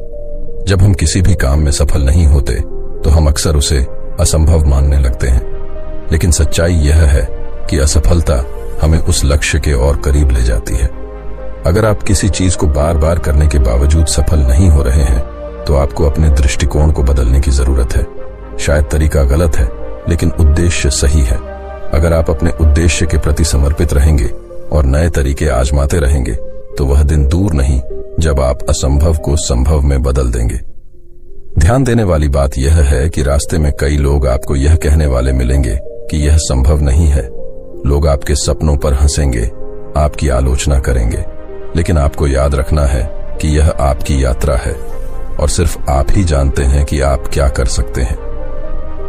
जब हम किसी भी काम में सफल नहीं होते तो हम अक्सर उसे असंभव मानने लगते हैं, लेकिन सच्चाई यह है कि असफलता हमें उस लक्ष्य के और करीब ले जाती है। अगर आप किसी चीज को बार बार करने के बावजूद सफल नहीं हो रहे हैं तो आपको अपने दृष्टिकोण को बदलने की जरूरत है। शायद तरीका गलत है, लेकिन उद्देश्य सही है। अगर आप अपने उद्देश्य के प्रति समर्पित रहेंगे और नए तरीके आजमाते रहेंगे तो वह दिन दूर नहीं जब आप असंभव को संभव में बदल देंगे। ध्यान देने वाली बात यह है कि रास्ते में कई लोग आपको यह कहने वाले मिलेंगे कि यह संभव नहीं है। लोग आपके सपनों पर हंसेंगे, आपकी आलोचना करेंगे, लेकिन आपको याद रखना है कि यह आपकी यात्रा है और सिर्फ आप ही जानते हैं कि आप क्या कर सकते हैं।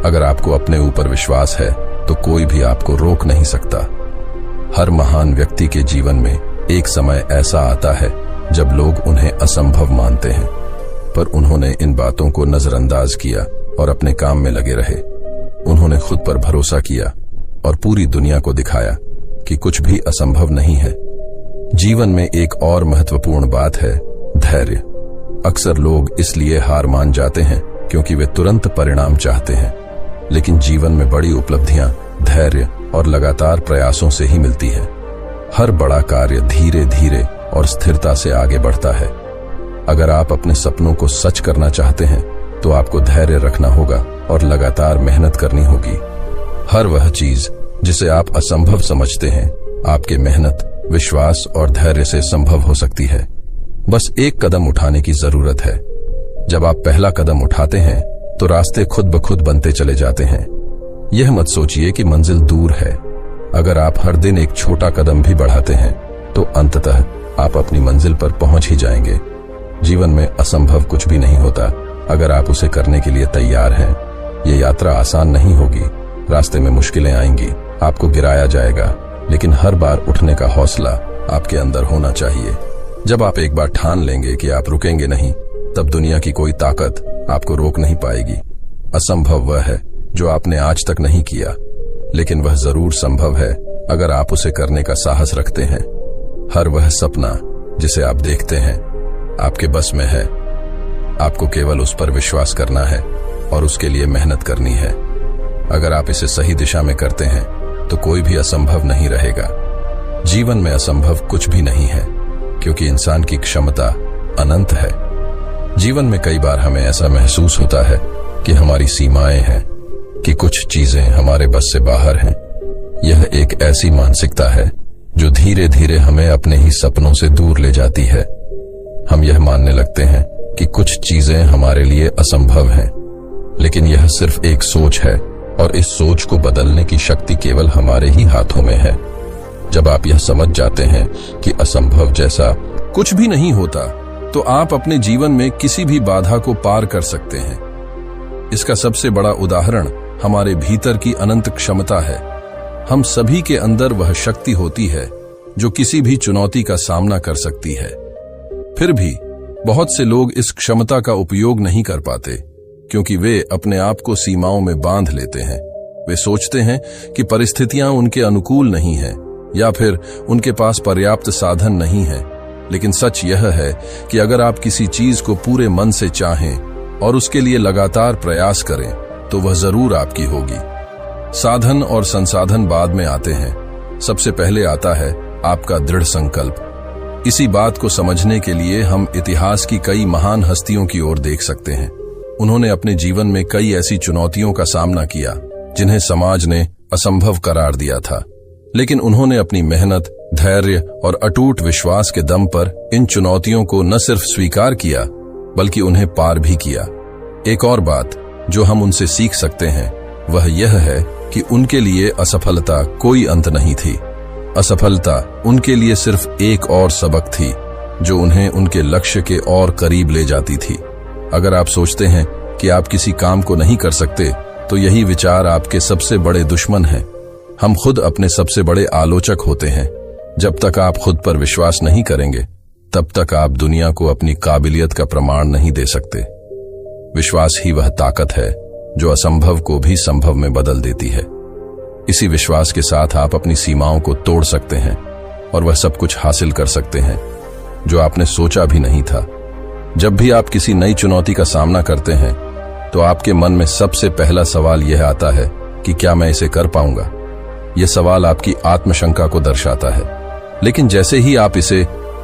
अगर आपको अपने ऊपर विश्वास है तो कोई भी आपको रोक नहीं सकता। हर महान व्यक्ति के जीवन में एक समय ऐसा आता है जब लोग उन्हें असंभव मानते हैं, पर उन्होंने इन बातों को नजरअंदाज किया और अपने काम में लगे रहे। उन्होंने खुद पर भरोसा किया और पूरी दुनिया को दिखाया कि कुछ भी असंभव नहीं है। जीवन में एक और महत्वपूर्ण बात है धैर्य। अक्सर लोग इसलिए हार मान जाते हैं क्योंकि वे तुरंत परिणाम चाहते हैं, लेकिन जीवन में बड़ी उपलब्धियां धैर्य और लगातार प्रयासों से ही मिलती है। हर बड़ा कार्य धीरे धीरे और स्थिरता से आगे बढ़ता है। अगर आप अपने सपनों को सच करना चाहते हैं तो आपको धैर्य रखना होगा और लगातार मेहनत करनी होगी। हर वह चीज जिसे आप असंभव समझते हैं आपके मेहनत, विश्वास और धैर्य से संभव हो सकती है। बस एक कदम उठाने की जरूरत है। जब आप पहला कदम उठाते हैं तो रास्ते खुद ब खुद बनते चले जाते हैं। यह मत सोचिए कि मंजिल दूर है। अगर आप हर दिन एक छोटा कदम भी बढ़ाते हैं तो अंततः आप अपनी मंजिल पर पहुंच ही जाएंगे। जीवन में असंभव कुछ भी नहीं होता अगर आप उसे करने के लिए तैयार हैं। ये यात्रा आसान नहीं होगी, रास्ते में मुश्किलें आएंगी, आपको गिराया जाएगा, लेकिन हर बार उठने का हौसला आपके अंदर होना चाहिए। जब आप एक बार ठान लेंगे कि आप रुकेंगे नहीं, तब दुनिया की कोई ताकत आपको रोक नहीं पाएगी। असंभव वह है जो आपने आज तक नहीं किया, लेकिन वह जरूर संभव है अगर आप उसे करने का साहस रखते हैं। हर वह सपना जिसे आप देखते हैं आपके बस में है। आपको केवल उस पर विश्वास करना है और उसके लिए मेहनत करनी है। अगर आप इसे सही दिशा में करते हैं तो कोई भी असंभव नहीं रहेगा। जीवन में असंभव कुछ भी नहीं है क्योंकि इंसान की क्षमता अनंत है। जीवन में कई बार हमें ऐसा महसूस होता है कि हमारी सीमाएं हैं, कि कुछ चीजें हमारे बस से बाहर हैं। यह एक ऐसी मानसिकता है जो धीरे धीरे हमें अपने ही सपनों से दूर ले जाती है। हम यह मानने लगते हैं कि कुछ चीजें हमारे लिए असंभव हैं, लेकिन यह सिर्फ एक सोच है और इस सोच को बदलने की शक्ति केवल हमारे ही हाथों में है। जब आप यह समझ जाते हैं कि असंभव जैसा कुछ भी नहीं होता, तो आप अपने जीवन में किसी भी बाधा को पार कर सकते हैं। इसका सबसे बड़ा उदाहरण हमारे भीतर की अनंत क्षमता है। हम सभी के अंदर वह शक्ति होती है जो किसी भी चुनौती का सामना कर सकती है। फिर भी बहुत से लोग इस क्षमता का उपयोग नहीं कर पाते क्योंकि वे अपने आप को सीमाओं में बांध लेते हैं। वे सोचते हैं कि परिस्थितियां उनके अनुकूल नहीं हैं या फिर उनके पास पर्याप्त साधन नहीं है। लेकिन सच यह है कि अगर आप किसी चीज को पूरे मन से चाहें और उसके लिए लगातार प्रयास करें तो वह जरूर आपकी होगी। साधन और संसाधन बाद में आते हैं, सबसे पहले आता है आपका दृढ़ संकल्प। इसी बात को समझने के लिए हम इतिहास की कई महान हस्तियों की ओर देख सकते हैं। उन्होंने अपने जीवन में कई ऐसी चुनौतियों का सामना किया जिन्हें समाज ने असंभव करार दिया था, लेकिन उन्होंने अपनी मेहनत, धैर्य और अटूट विश्वास के दम पर इन चुनौतियों को न सिर्फ स्वीकार किया बल्कि उन्हें पार भी किया। एक और बात जो हम उनसे सीख सकते हैं वह यह है कि उनके लिए असफलता कोई अंत नहीं थी। असफलता उनके लिए सिर्फ एक और सबक थी जो उन्हें उनके लक्ष्य के और करीब ले जाती थी। अगर आप सोचते हैं कि आप किसी काम को नहीं कर सकते तो यही विचार आपके सबसे बड़े दुश्मन हैं। हम खुद अपने सबसे बड़े आलोचक होते हैं। जब तक आप खुद पर विश्वास नहीं करेंगे तब तक आप दुनिया को अपनी काबिलियत का प्रमाण नहीं दे सकते। विश्वास ही वह ताकत है जो असंभव को भी संभव में बदल देती है। इसी विश्वास के साथ आप अपनी सीमाओं को तोड़ सकते हैं और वह सब कुछ हासिल कर सकते हैं जो आपने सोचा भी नहीं था। जब भी आप किसी नई चुनौती का सामना करते हैं तो आपके मन में सबसे पहला सवाल यह आता है कि क्या मैं इसे कर पाऊंगा। यह सवाल आपकी आत्मशंका को दर्शाता है। लेकिन जैसे ही आप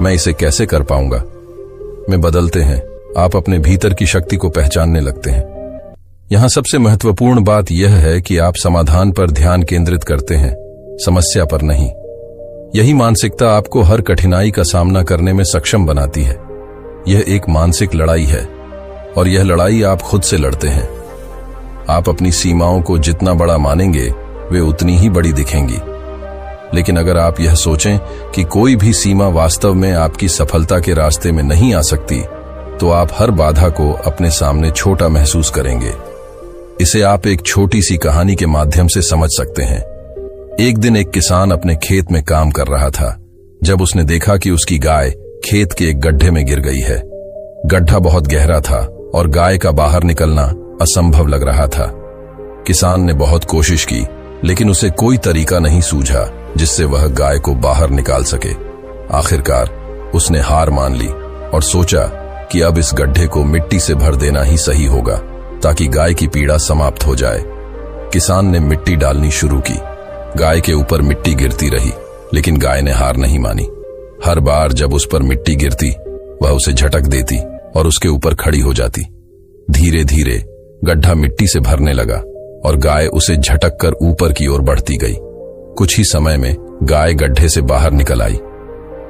मैं इसे कैसे कर पाऊंगा में बदलते हैं, आप अपने भीतर की शक्ति को पहचानने लगते हैं। यहां सबसे महत्वपूर्ण बात यह है कि आप समाधान पर ध्यान केंद्रित करते हैं, समस्या पर नहीं। यही मानसिकता आपको हर कठिनाई का सामना करने में सक्षम बनाती है। यह एक मानसिक लड़ाई है और यह लड़ाई आप खुद से लड़ते हैं। आप अपनी सीमाओं को जितना बड़ा मानेंगे वे उतनी ही बड़ी दिखेंगी। लेकिन अगर आप यह सोचें कि कोई भी सीमा वास्तव में आपकी सफलता के रास्ते में नहीं आ सकती, तो आप हर बाधा को अपने सामने छोटा महसूस करेंगे। इसे आप एक छोटी सी कहानी के माध्यम से समझ सकते हैं। एक दिन एक किसान अपने खेत में काम कर रहा था जब उसने देखा कि उसकी गाय खेत के एक गड्ढे में गिर गई है। गड्ढा बहुत गहरा था और गाय का बाहर निकलना असंभव लग रहा था। किसान ने बहुत कोशिश की, लेकिन उसे कोई तरीका नहीं सूझा जिससे वह गाय को बाहर निकाल सके। आखिरकार उसने हार मान ली और सोचा कि अब इस गड्ढे को मिट्टी से भर देना ही सही होगा ताकि गाय की पीड़ा समाप्त हो जाए। किसान ने मिट्टी डालनी शुरू की। गाय के ऊपर मिट्टी गिरती रही, लेकिन गाय ने हार नहीं मानी। हर बार जब उस पर मिट्टी गिरती, वह उसे झटक देती और उसके ऊपर खड़ी हो जाती। धीरे धीरे गड्ढा मिट्टी से भरने लगा और गाय उसे झटक कर ऊपर की ओर बढ़ती गई। कुछ ही समय में गाय गड्ढे से बाहर निकल आई।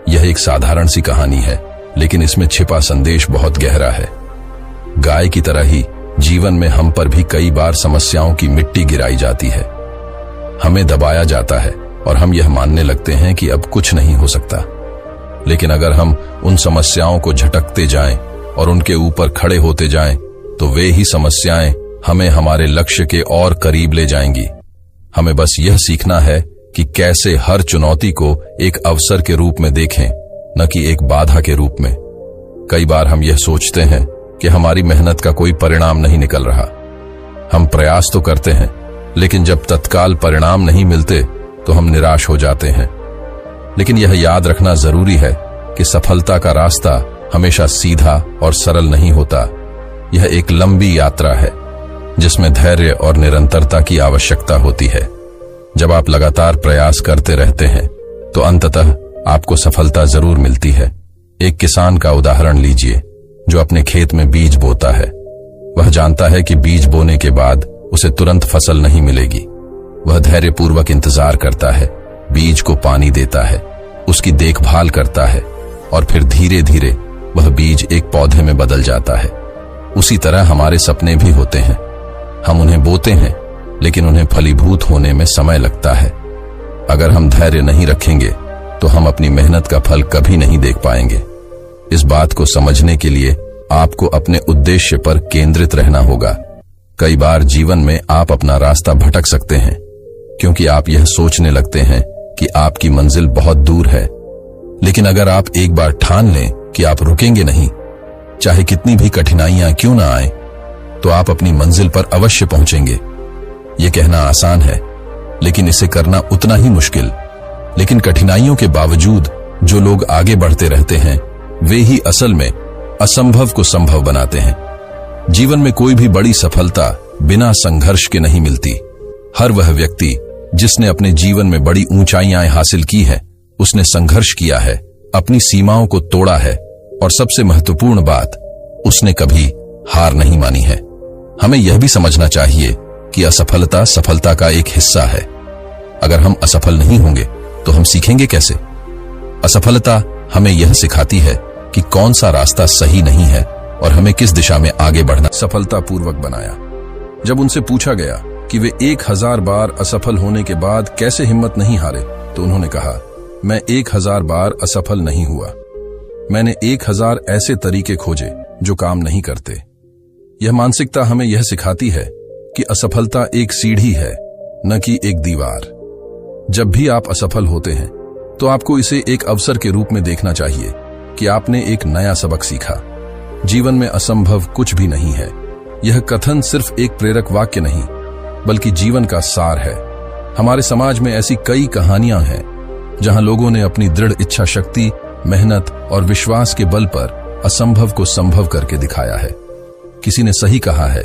यह एक साधारण सी कहानी है, लेकिन इसमें छिपा संदेश बहुत गहरा है। गाय की तरह ही जीवन में हम पर भी कई बार समस्याओं की मिट्टी गिराई जाती है। हमें दबाया जाता है और हम यह मानने लगते हैं कि अब कुछ नहीं हो सकता। लेकिन अगर हम उन समस्याओं को झटकते जाएं और उनके ऊपर खड़े होते जाएं, तो वे ही समस्याएं हमें हमारे लक्ष्य के और करीब ले जाएंगी। हमें बस यह सीखना है कि कैसे हर चुनौती को एक अवसर के रूप में देखें, न कि एक बाधा के रूप में। कई बार हम यह सोचते हैं कि हमारी मेहनत का कोई परिणाम नहीं निकल रहा। हम प्रयास तो करते हैं, लेकिन जब तत्काल परिणाम नहीं मिलते तो हम निराश हो जाते हैं। लेकिन यह याद रखना जरूरी है कि सफलता का रास्ता हमेशा सीधा और सरल नहीं होता। यह एक लंबी यात्रा है जिसमें धैर्य और निरंतरता की आवश्यकता होती है। जब आप लगातार प्रयास करते रहते हैं तो अंततः आपको सफलता जरूर मिलती है। एक किसान का उदाहरण लीजिए जो अपने खेत में बीज बोता है। वह जानता है कि बीज बोने के बाद उसे तुरंत फसल नहीं मिलेगी। वह धैर्यपूर्वक इंतजार करता है, बीज को पानी देता है, उसकी देखभाल करता है और फिर धीरे धीरे वह बीज एक पौधे में बदल जाता है। उसी तरह हमारे सपने भी होते हैं। हम उन्हें बोते हैं, लेकिन उन्हें फलीभूत होने में समय लगता है। अगर हम धैर्य नहीं रखेंगे तो हम अपनी मेहनत का फल कभी नहीं देख पाएंगे। इस बात को समझने के लिए आपको अपने उद्देश्य पर केंद्रित रहना होगा। कई बार जीवन में आप अपना रास्ता भटक सकते हैं क्योंकि आप यह सोचने लगते हैं कि आपकी मंजिल बहुत दूर है। लेकिन अगर आप एक बार ठान लें कि आप रुकेंगे नहीं, चाहे कितनी भी कठिनाइयां क्यों ना आए, तो आप अपनी मंजिल पर अवश्य पहुंचेंगे। यह कहना आसान है, लेकिन इसे करना उतना ही मुश्किल। लेकिन कठिनाइयों के बावजूद जो लोग आगे बढ़ते रहते हैं, वे ही असल में असंभव को संभव बनाते हैं। जीवन में कोई भी बड़ी सफलता बिना संघर्ष के नहीं मिलती। हर वह व्यक्ति जिसने अपने जीवन में बड़ी ऊंचाइयां हासिल की है, उसने संघर्ष किया है, अपनी सीमाओं को तोड़ा है और सबसे महत्वपूर्ण बात, उसने कभी हार नहीं मानी है। हमें यह भी समझना चाहिए कि असफलता सफलता का एक हिस्सा है। अगर हम असफल नहीं होंगे तो हम सीखेंगे कैसे? असफलता हमें यह सिखाती है कि कौन सा रास्ता सही नहीं है और हमें किस दिशा में आगे बढ़ना। सफलतापूर्वक बनाया। जब उनसे पूछा गया कि वे 1000 बार असफल होने के बाद कैसे हिम्मत नहीं हारे, तो उन्होंने कहा, मैं 1000 बार असफल नहीं हुआ। मैंने 1000 ऐसे तरीके खोजे जो काम नहीं करते। यह मानसिकता हमें यह सिखाती है कि असफलता एक सीढ़ी है, न कि एक दीवार। जब भी आप असफल होते हैं तो आपको इसे एक अवसर के रूप में देखना चाहिए कि आपने एक नया सबक सीखा। जीवन में असंभव कुछ भी नहीं है। यह कथन सिर्फ एक प्रेरक वाक्य नहीं, बल्कि जीवन का सार है। हमारे समाज में ऐसी कई कहानियां हैं जहां लोगों ने अपनी दृढ़ इच्छा शक्ति मेहनत और विश्वास के बल पर असंभव को संभव करके दिखाया है। किसी ने सही कहा है,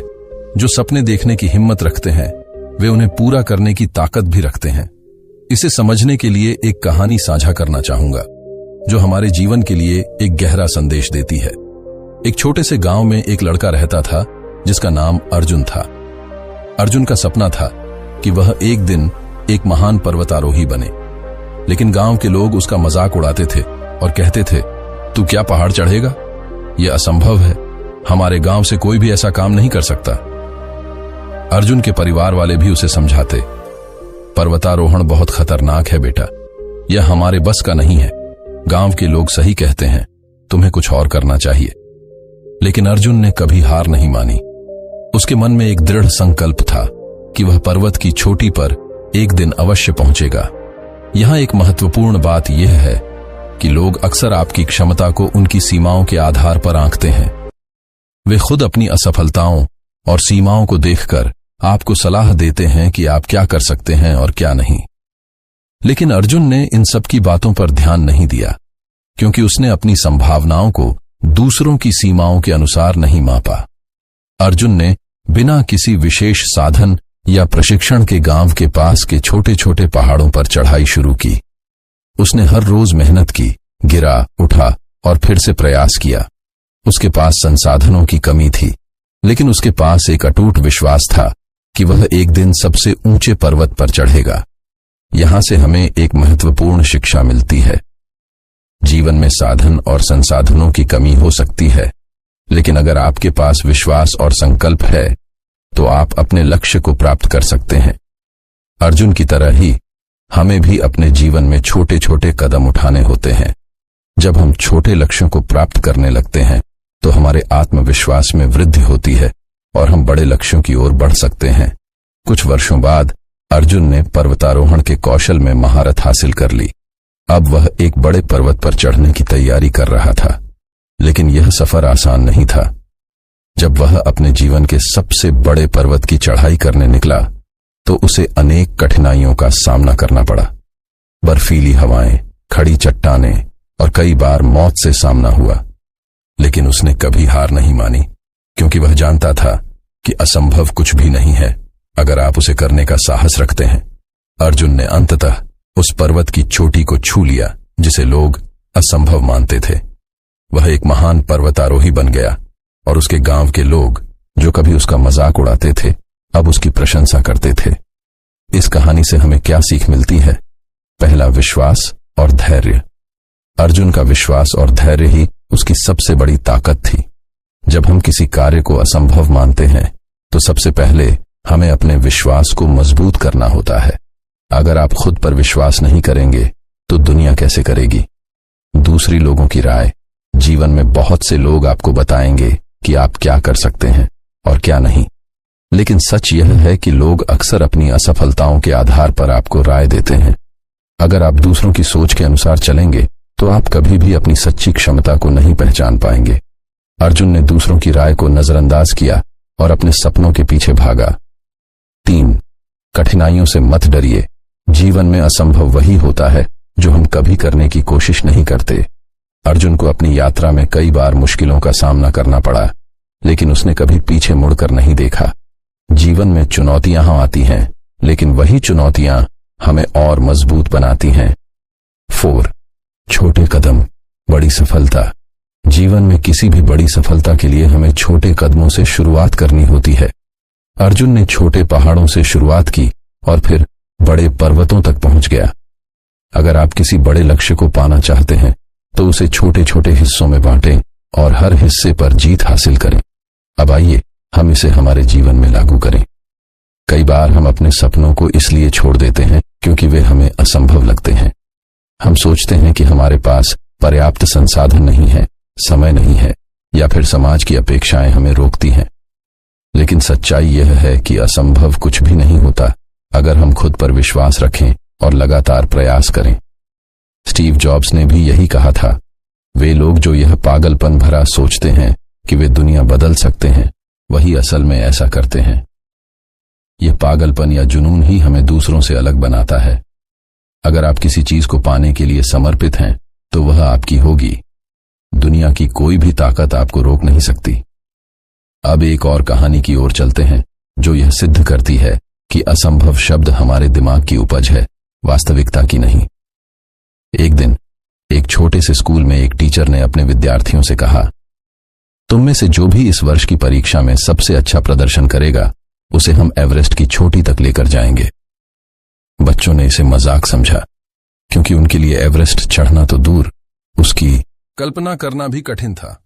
जो सपने देखने की हिम्मत रखते हैं वे उन्हें पूरा करने की ताकत भी रखते हैं। इसे समझने के लिए एक कहानी साझा करना चाहूंगा जो हमारे जीवन के लिए एक गहरा संदेश देती है। एक छोटे से गांव में एक लड़का रहता था जिसका नाम अर्जुन था। अर्जुन का सपना था कि वह एक दिन एक महान पर्वतारोही बने, लेकिन गांव के लोग उसका मजाक उड़ाते थे और कहते थे, तू क्या पहाड़ चढ़ेगा? यह असंभव है, हमारे गांव से कोई भी ऐसा काम नहीं कर सकता। अर्जुन के परिवार वाले भी उसे समझाते, पर्वतारोहण बहुत खतरनाक है बेटा, यह हमारे बस का नहीं है। गांव के लोग सही कहते हैं, तुम्हें कुछ और करना चाहिए। लेकिन अर्जुन ने कभी हार नहीं मानी। उसके मन में एक दृढ़ संकल्प था कि वह पर्वत की चोटी पर एक दिन अवश्य पहुंचेगा। यहां एक महत्वपूर्ण बात यह है कि लोग अक्सर आपकी क्षमता को उनकी सीमाओं के आधार पर आंकते हैं। वे खुद अपनी असफलताओं और सीमाओं को देखकर आपको सलाह देते हैं कि आप क्या कर सकते हैं और क्या नहीं। लेकिन अर्जुन ने इन सब की बातों पर ध्यान नहीं दिया, क्योंकि उसने अपनी संभावनाओं को दूसरों की सीमाओं के अनुसार नहीं मापा। अर्जुन ने बिना किसी विशेष साधन या प्रशिक्षण के गांव के पास के छोटे छोटे पहाड़ों पर चढ़ाई शुरू की। उसने हर रोज मेहनत की, गिरा, उठा और फिर से प्रयास किया। उसके पास संसाधनों की कमी थी, लेकिन उसके पास एक अटूट विश्वास था कि वह एक दिन सबसे ऊंचे पर्वत पर चढ़ेगा। यहां से हमें एक महत्वपूर्ण शिक्षा मिलती है। जीवन में साधन और संसाधनों की कमी हो सकती है, लेकिन अगर आपके पास विश्वास और संकल्प है तो आप अपने लक्ष्य को प्राप्त कर सकते हैं। अर्जुन की तरह ही हमें भी अपने जीवन में छोटे छोटे कदम उठाने होते हैं। जब हम छोटे लक्ष्यों को प्राप्त करने लगते हैं तो हमारे आत्मविश्वास में वृद्धि होती है और हम बड़े लक्ष्यों की ओर बढ़ सकते हैं। कुछ वर्षों बाद अर्जुन ने पर्वतारोहण के कौशल में महारत हासिल कर ली। अब वह एक बड़े पर्वत पर चढ़ने की तैयारी कर रहा था, लेकिन यह सफर आसान नहीं था। जब वह अपने जीवन के सबसे बड़े पर्वत की चढ़ाई करने निकला तो उसे अनेक कठिनाइयों का सामना करना पड़ा। बर्फीली हवाएं, खड़ी चट्टानें और कई बार मौत से सामना हुआ, लेकिन उसने कभी हार नहीं मानी, क्योंकि वह जानता था कि असंभव कुछ भी नहीं है अगर आप उसे करने का साहस रखते हैं। अर्जुन ने अंततः उस पर्वत की चोटी को छू लिया जिसे लोग असंभव मानते थे। वह एक महान पर्वतारोही बन गया और उसके गांव के लोग, जो कभी उसका मजाक उड़ाते थे, अब उसकी प्रशंसा करते थे। इस कहानी से हमें क्या सीख मिलती है? पहला, विश्वास और धैर्य। अर्जुन का विश्वास और धैर्य ही उसकी सबसे बड़ी ताकत थी। जब हम किसी कार्य को असंभव मानते हैं तो सबसे पहले हमें अपने विश्वास को मजबूत करना होता है। अगर आप खुद पर विश्वास नहीं करेंगे तो दुनिया कैसे करेगी? दूसरी लोगों की राय, जीवन में बहुत से लोग आपको बताएंगे कि आप क्या कर सकते हैं और क्या नहीं, लेकिन सच यह है कि लोग अक्सर अपनी असफलताओं के आधार पर आपको राय देते हैं। अगर आप दूसरों की सोच के अनुसार चलेंगे तो आप कभी भी अपनी सच्ची क्षमता को नहीं पहचान पाएंगे। अर्जुन ने दूसरों की राय को नजरअंदाज किया और अपने सपनों के पीछे भागा। 3, कठिनाइयों से मत डरिए। जीवन में असंभव वही होता है जो हम कभी करने की कोशिश नहीं करते। अर्जुन को अपनी यात्रा में कई बार मुश्किलों का सामना करना पड़ा, लेकिन उसने कभी पीछे मुड़कर नहीं देखा। जीवन में चुनौतियां आती हैं, लेकिन वही चुनौतियां हमें और मजबूत बनाती हैं। 4, छोटे कदम, बड़ी सफलता। जीवन में किसी भी बड़ी सफलता के लिए हमें छोटे कदमों से शुरुआत करनी होती है। अर्जुन ने छोटे पहाड़ों से शुरुआत की और फिर बड़े पर्वतों तक पहुंच गया। अगर आप किसी बड़े लक्ष्य को पाना चाहते हैं तो उसे छोटे छोटे हिस्सों में बांटें और हर हिस्से पर जीत हासिल करें। अब आइए हम इसे हमारे जीवन में लागू करें। कई बार हम अपने सपनों को इसलिए छोड़ देते हैं क्योंकि वे हमें असंभव लगते हैं। हम सोचते हैं कि हमारे पास पर्याप्त संसाधन नहीं है, समय नहीं है, या फिर समाज की अपेक्षाएं हमें रोकती हैं। लेकिन सच्चाई यह है कि असंभव कुछ भी नहीं होता अगर हम खुद पर विश्वास रखें और लगातार प्रयास करें। स्टीव जॉब्स ने भी यही कहा था, वे लोग जो यह पागलपन भरा सोचते हैं कि वे दुनिया बदल सकते हैं, वही असल में ऐसा करते हैं। यह पागलपन या जुनून ही हमें दूसरों से अलग बनाता है। अगर आप किसी चीज को पाने के लिए समर्पित हैं तो वह आपकी होगी। दुनिया की कोई भी ताकत आपको रोक नहीं सकती। अब एक और कहानी की ओर चलते हैं जो यह सिद्ध करती है कि असंभव शब्द हमारे दिमाग की उपज है, वास्तविकता की नहीं। एक दिन एक छोटे से स्कूल में एक टीचर ने अपने विद्यार्थियों से कहा, तुम में से जो भी इस वर्ष की परीक्षा में सबसे अच्छा प्रदर्शन करेगा उसे हम एवरेस्ट की चोटी तक लेकर जाएंगे। बच्चों ने इसे मजाक समझा, क्योंकि उनके लिए एवरेस्ट चढ़ना तो दूर, उसकी कल्पना करना भी कठिन था।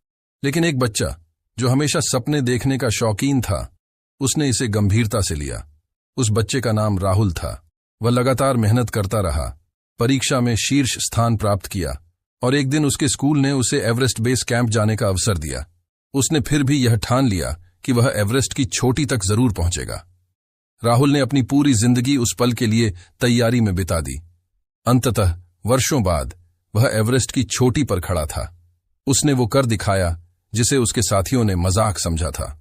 लेकिन एक बच्चा जो हमेशा सपने देखने का शौकीन था, उसने इसे गंभीरता से लिया। उस बच्चे का नाम राहुल था। वह लगातार मेहनत करता रहा, परीक्षा में शीर्ष स्थान प्राप्त किया और एक दिन उसके स्कूल ने उसे एवरेस्ट बेस कैंप जाने का अवसर दिया। उसने फिर भी यह ठान लिया कि वह एवरेस्ट की चोटी तक जरूर पहुंचेगा। राहुल ने अपनी पूरी जिंदगी उस पल के लिए तैयारी में बिता दी। अंततः वर्षों बाद वह एवरेस्ट की चोटी पर खड़ा था। उसने वो कर दिखाया जिसे उसके साथियों ने मजाक समझा था।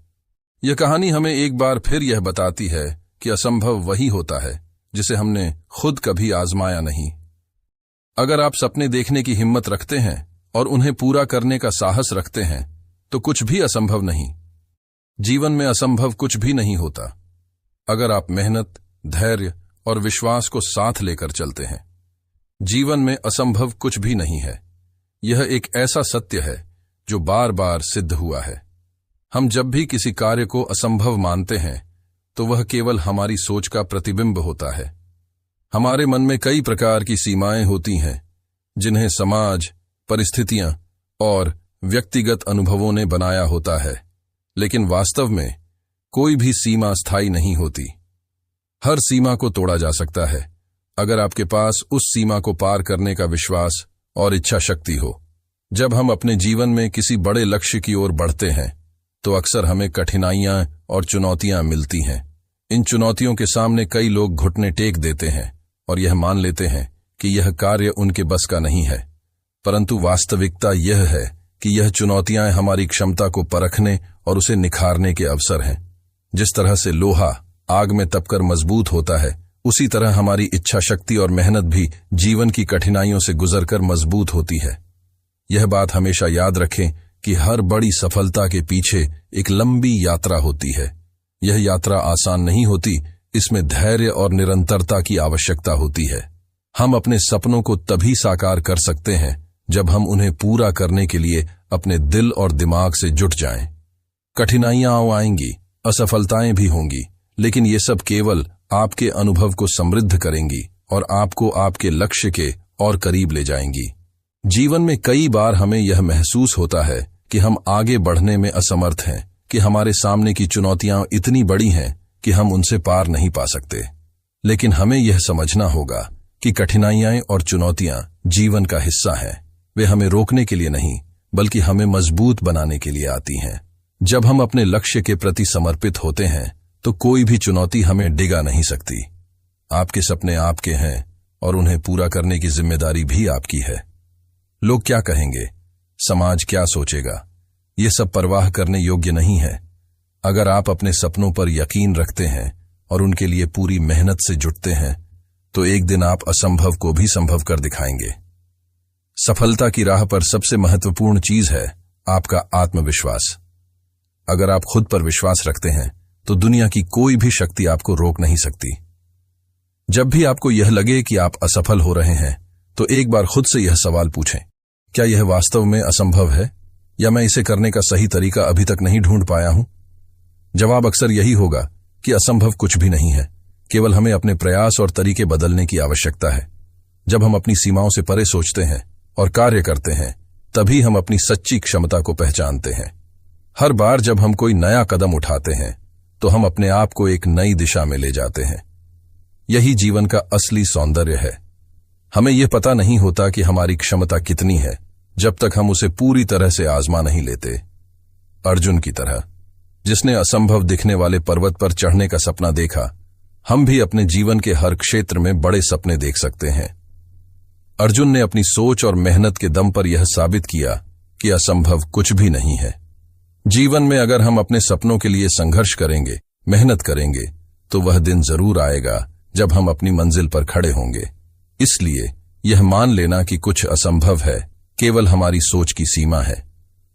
यह कहानी हमें एक बार फिर यह बताती है कि असंभव वही होता है जिसे हमने खुद कभी आजमाया नहीं। अगर आप सपने देखने की हिम्मत रखते हैं और उन्हें पूरा करने का साहस रखते हैं तो कुछ भी असंभव नहीं। जीवन में असंभव कुछ भी नहीं होता, अगर आप मेहनत, धैर्य और विश्वास को साथ लेकर चलते हैं। जीवन में असंभव कुछ भी नहीं है। यह एक ऐसा सत्य है जो बार बार सिद्ध हुआ है। हम जब भी किसी कार्य को असंभव मानते हैं तो वह केवल हमारी सोच का प्रतिबिंब होता है। हमारे मन में कई प्रकार की सीमाएं होती हैं जिन्हें समाज, परिस्थितियां और व्यक्तिगत अनुभवों ने बनाया होता है, लेकिन वास्तव में कोई भी सीमा स्थायी नहीं होती। हर सीमा को तोड़ा जा सकता है अगर आपके पास उस सीमा को पार करने का विश्वास और इच्छा शक्ति हो। जब हम अपने जीवन में किसी बड़े लक्ष्य की ओर बढ़ते हैं तो अक्सर हमें कठिनाइयां और चुनौतियां मिलती हैं। इन चुनौतियों के सामने कई लोग घुटने टेक देते हैं और यह मान लेते हैं कि यह कार्य उनके बस का नहीं है, परंतु वास्तविकता यह है कि यह चुनौतियां हमारी क्षमता को परखने और उसे निखारने के अवसर हैं। जिस तरह से लोहा आग में तपकर मजबूत होता है, उसी तरह हमारी इच्छा शक्ति और मेहनत भी जीवन की कठिनाइयों से गुजरकर मजबूत होती है। यह बात हमेशा याद रखें कि हर बड़ी सफलता के पीछे एक लंबी यात्रा होती है। यह यात्रा आसान नहीं होती, इसमें धैर्य और निरंतरता की आवश्यकता होती है। हम अपने सपनों को तभी साकार कर सकते हैं जब हम उन्हें पूरा करने के लिए अपने दिल और दिमाग से जुट जाएं। कठिनाइयां आएंगी, असफलताएं भी होंगी, लेकिन ये सब केवल आपके अनुभव को समृद्ध करेंगी और आपको आपके लक्ष्य के और करीब ले जाएंगी। जीवन में कई बार हमें यह महसूस होता है कि हम आगे बढ़ने में असमर्थ हैं, कि हमारे सामने की चुनौतियां इतनी बड़ी हैं कि हम उनसे पार नहीं पा सकते। लेकिन हमें यह समझना होगा कि कठिनाइयां और चुनौतियां जीवन का हिस्सा हैं। वे हमें रोकने के लिए नहीं, बल्कि हमें मजबूत बनाने के लिए आती हैं। जब हम अपने लक्ष्य के प्रति समर्पित होते हैं तो कोई भी चुनौती हमें डिगा नहीं सकती। आपके सपने आपके हैं और उन्हें पूरा करने की जिम्मेदारी भी आपकी है। लोग क्या कहेंगे, समाज क्या सोचेगा, ये सब परवाह करने योग्य नहीं है। अगर आप अपने सपनों पर यकीन रखते हैं और उनके लिए पूरी मेहनत से जुटते हैं तो एक दिन आप असंभव को भी संभव कर दिखाएंगे। सफलता की राह पर सबसे महत्वपूर्ण चीज है आपका आत्मविश्वास। अगर आप खुद पर विश्वास रखते हैं तो दुनिया की कोई भी शक्ति आपको रोक नहीं सकती। जब भी आपको यह लगे कि आप असफल हो रहे हैं तो एक बार खुद से यह सवाल पूछें, क्या यह वास्तव में असंभव है या मैं इसे करने का सही तरीका अभी तक नहीं ढूंढ पाया हूं? जवाब अक्सर यही होगा कि असंभव कुछ भी नहीं है, केवल हमें अपने प्रयास और तरीके बदलने की आवश्यकता है। जब हम अपनी सीमाओं से परे सोचते हैं और कार्य करते हैं, तभी हम अपनी सच्ची क्षमता को पहचानते हैं। हर बार जब हम कोई नया कदम उठाते हैं तो हम अपने आप को एक नई दिशा में ले जाते हैं। यही जीवन का असली सौंदर्य है। हमें यह पता नहीं होता कि हमारी क्षमता कितनी है जब तक हम उसे पूरी तरह से आजमा नहीं लेते। अर्जुन की तरह, जिसने असंभव दिखने वाले पर्वत पर चढ़ने का सपना देखा, हम भी अपने जीवन के हर क्षेत्र में बड़े सपने देख सकते हैं। अर्जुन ने अपनी सोच और मेहनत के दम पर यह साबित किया कि असंभव कुछ भी नहीं है। जीवन में अगर हम अपने सपनों के लिए संघर्ष करेंगे, मेहनत करेंगे, तो वह दिन जरूर आएगा जब हम अपनी मंजिल पर खड़े होंगे। इसलिए यह मान लेना कि कुछ असंभव है केवल हमारी सोच की सीमा है।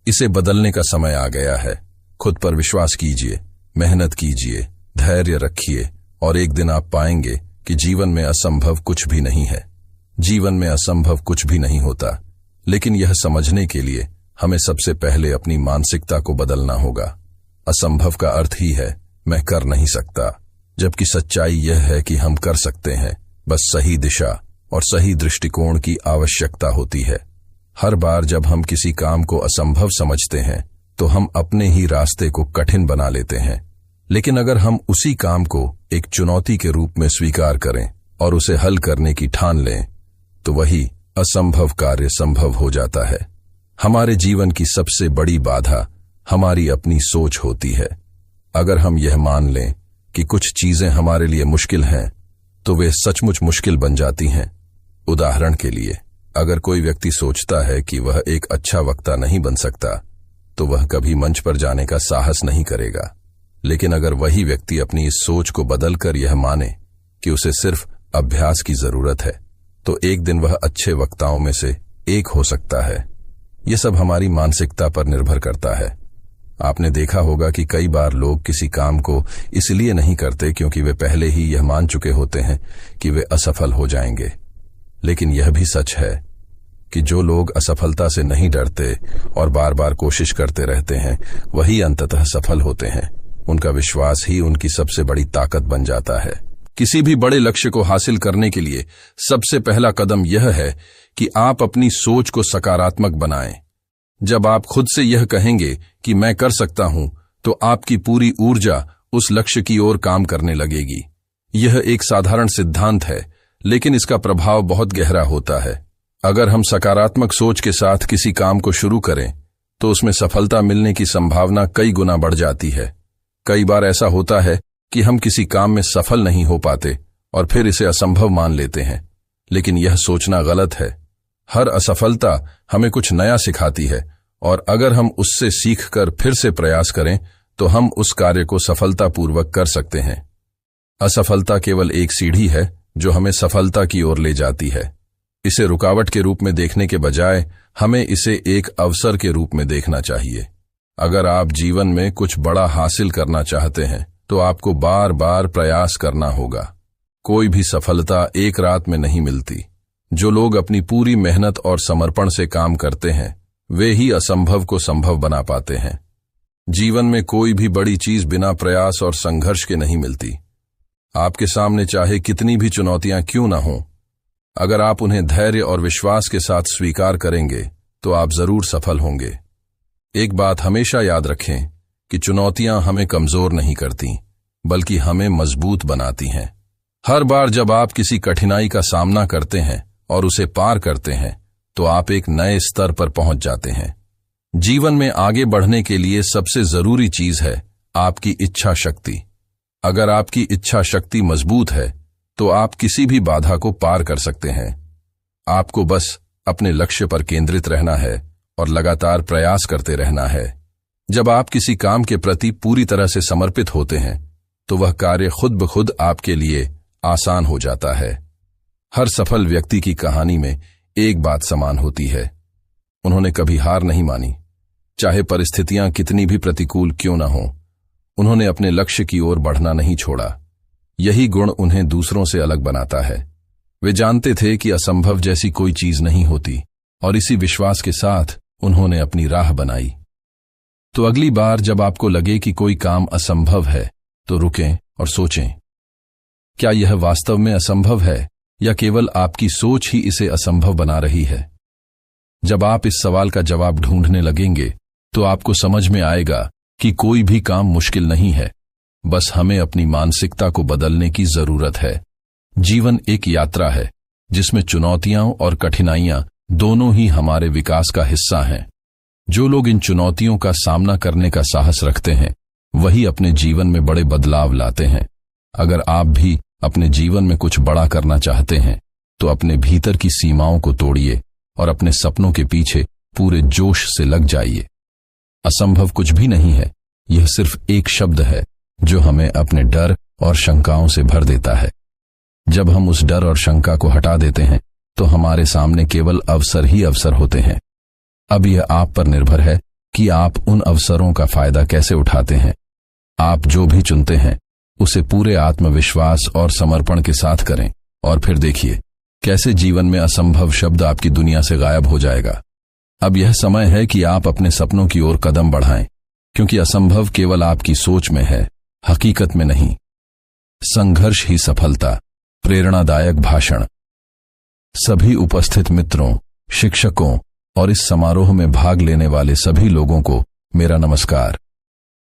इसे बदलने का समय आ गया है। खुद पर विश्वास कीजिए, मेहनत कीजिए, धैर्य रखिए और एक दिन आप पाएंगे कि जीवन में असंभव कुछ भी नहीं है। जीवन में असंभव कुछ भी नहीं होता, लेकिन यह समझने के लिए हमें सबसे पहले अपनी मानसिकता को बदलना होगा। असंभव का अर्थ ही है मैं कर नहीं सकता, जबकि सच्चाई यह है कि हम कर सकते हैं, बस सही दिशा और सही दृष्टिकोण की आवश्यकता होती है। हर बार जब हम किसी काम को असंभव समझते हैं तो हम अपने ही रास्ते को कठिन बना लेते हैं। लेकिन अगर हम उसी काम को एक चुनौती के रूप में स्वीकार करें और उसे हल करने की ठान लें, तो वही असंभव कार्य संभव हो जाता है। हमारे जीवन की सबसे बड़ी बाधा हमारी अपनी सोच होती है। अगर हम यह मान लें कि कुछ चीजें हमारे लिए मुश्किल हैं, तो वे सचमुच मुश्किल बन जाती हैं। उदाहरण के लिए, अगर कोई व्यक्ति सोचता है कि वह एक अच्छा वक्ता नहीं बन सकता, तो वह कभी मंच पर जाने का साहस नहीं करेगा। लेकिन अगर वही व्यक्ति अपनी इस सोच को बदलकर यह माने कि उसे सिर्फ अभ्यास की जरूरत है, तो एक दिन वह अच्छे वक्ताओं में से एक हो सकता है। यह सब हमारी मानसिकता पर निर्भर करता है। आपने देखा होगा कि कई बार लोग किसी काम को इसलिए नहीं करते क्योंकि वे पहले ही यह मान चुके होते हैं कि वे असफल हो जाएंगे। लेकिन यह भी सच है कि जो लोग असफलता से नहीं डरते और बार बार कोशिश करते रहते हैं, वही अंततः सफल होते हैं। उनका विश्वास ही उनकी सबसे बड़ी ताकत बन जाता है। किसी भी बड़े लक्ष्य को हासिल करने के लिए सबसे पहला कदम यह है कि आप अपनी सोच को सकारात्मक बनाएं। जब आप खुद से यह कहेंगे कि मैं कर सकता हूं, तो आपकी पूरी ऊर्जा उस लक्ष्य की ओर काम करने लगेगी। यह एक साधारण सिद्धांत है, लेकिन इसका प्रभाव बहुत गहरा होता है। अगर हम सकारात्मक सोच के साथ किसी काम को शुरू करें, तो उसमें सफलता मिलने की संभावना कई गुना बढ़ जाती है। कई बार ऐसा होता है कि हम किसी काम में सफल नहीं हो पाते और फिर इसे असंभव मान लेते हैं, लेकिन यह सोचना गलत है। हर असफलता हमें कुछ नया सिखाती है और अगर हम उससे सीखकर फिर से प्रयास करें, तो हम उस कार्य को सफलतापूर्वक कर सकते हैं। असफलता केवल एक सीढ़ी है जो हमें सफलता की ओर ले जाती है। इसे रुकावट के रूप में देखने के बजाय हमें इसे एक अवसर के रूप में देखना चाहिए। अगर आप जीवन में कुछ बड़ा हासिल करना चाहते हैं, तो आपको बार बार प्रयास करना होगा। कोई भी सफलता एक रात में नहीं मिलती। जो लोग अपनी पूरी मेहनत और समर्पण से काम करते हैं, वे ही असंभव को संभव बना पाते हैं। जीवन में कोई भी बड़ी चीज बिना प्रयास और संघर्ष के नहीं मिलती। आपके सामने चाहे कितनी भी चुनौतियां क्यों न हों, अगर आप उन्हें धैर्य और विश्वास के साथ स्वीकार करेंगे, तो आप जरूर सफल होंगे। एक बात हमेशा याद रखें कि चुनौतियां हमें कमजोर नहीं करती, बल्कि हमें मजबूत बनाती हैं। हर बार जब आप किसी कठिनाई का सामना करते हैं और उसे पार करते हैं, तो आप एक नए स्तर पर पहुंच जाते हैं। जीवन में आगे बढ़ने के लिए सबसे जरूरी चीज है आपकी इच्छा शक्ति। अगर आपकी इच्छा शक्ति मजबूत है, तो आप किसी भी बाधा को पार कर सकते हैं। आपको बस अपने लक्ष्य पर केंद्रित रहना है और लगातार प्रयास करते रहना है। जब आप किसी काम के प्रति पूरी तरह से समर्पित होते हैं, तो वह कार्य खुद ब खुद आपके लिए आसान हो जाता है। हर सफल व्यक्ति की कहानी में एक बात समान होती है, उन्होंने कभी हार नहीं मानी। चाहे परिस्थितियां कितनी भी प्रतिकूल क्यों न हों, उन्होंने अपने लक्ष्य की ओर बढ़ना नहीं छोड़ा। यही गुण उन्हें दूसरों से अलग बनाता है। वे जानते थे कि असंभव जैसी कोई चीज नहीं होती और इसी विश्वास के साथ उन्होंने अपनी राह बनाई। तो अगली बार जब आपको लगे कि कोई काम असंभव है, तो रुकें और सोचें, क्या यह वास्तव में असंभव है या केवल आपकी सोच ही इसे असंभव बना रही है? जब आप इस सवाल का जवाब ढूंढने लगेंगे, तो आपको समझ में आएगा कि कोई भी काम मुश्किल नहीं है, बस हमें अपनी मानसिकता को बदलने की जरूरत है। जीवन एक यात्रा है जिसमें चुनौतियां और कठिनाइयां दोनों ही हमारे विकास का हिस्सा हैं। जो लोग इन चुनौतियों का सामना करने का साहस रखते हैं, वही अपने जीवन में बड़े बदलाव लाते हैं। अगर आप भी अपने जीवन में कुछ बड़ा करना चाहते हैं, तो अपने भीतर की सीमाओं को तोड़िए और अपने सपनों के पीछे पूरे जोश से लग जाइए। असंभव कुछ भी नहीं है, यह सिर्फ एक शब्द है जो हमें अपने डर और शंकाओं से भर देता है। जब हम उस डर और शंका को हटा देते हैं, तो हमारे सामने केवल अवसर ही अवसर होते हैं। अब यह आप पर निर्भर है कि आप उन अवसरों का फायदा कैसे उठाते हैं। आप जो भी चुनते हैं उसे पूरे आत्मविश्वास और समर्पण के साथ करें और फिर देखिए कैसे जीवन में असंभव शब्द आपकी दुनिया से गायब हो जाएगा। अब यह समय है कि आप अपने सपनों की ओर कदम बढ़ाएं, क्योंकि असंभव केवल आपकी सोच में है, हकीकत में नहीं। संघर्ष ही सफलता। प्रेरणादायक भाषण। सभी उपस्थित मित्रों, शिक्षकों और इस समारोह में भाग लेने वाले सभी लोगों को मेरा नमस्कार।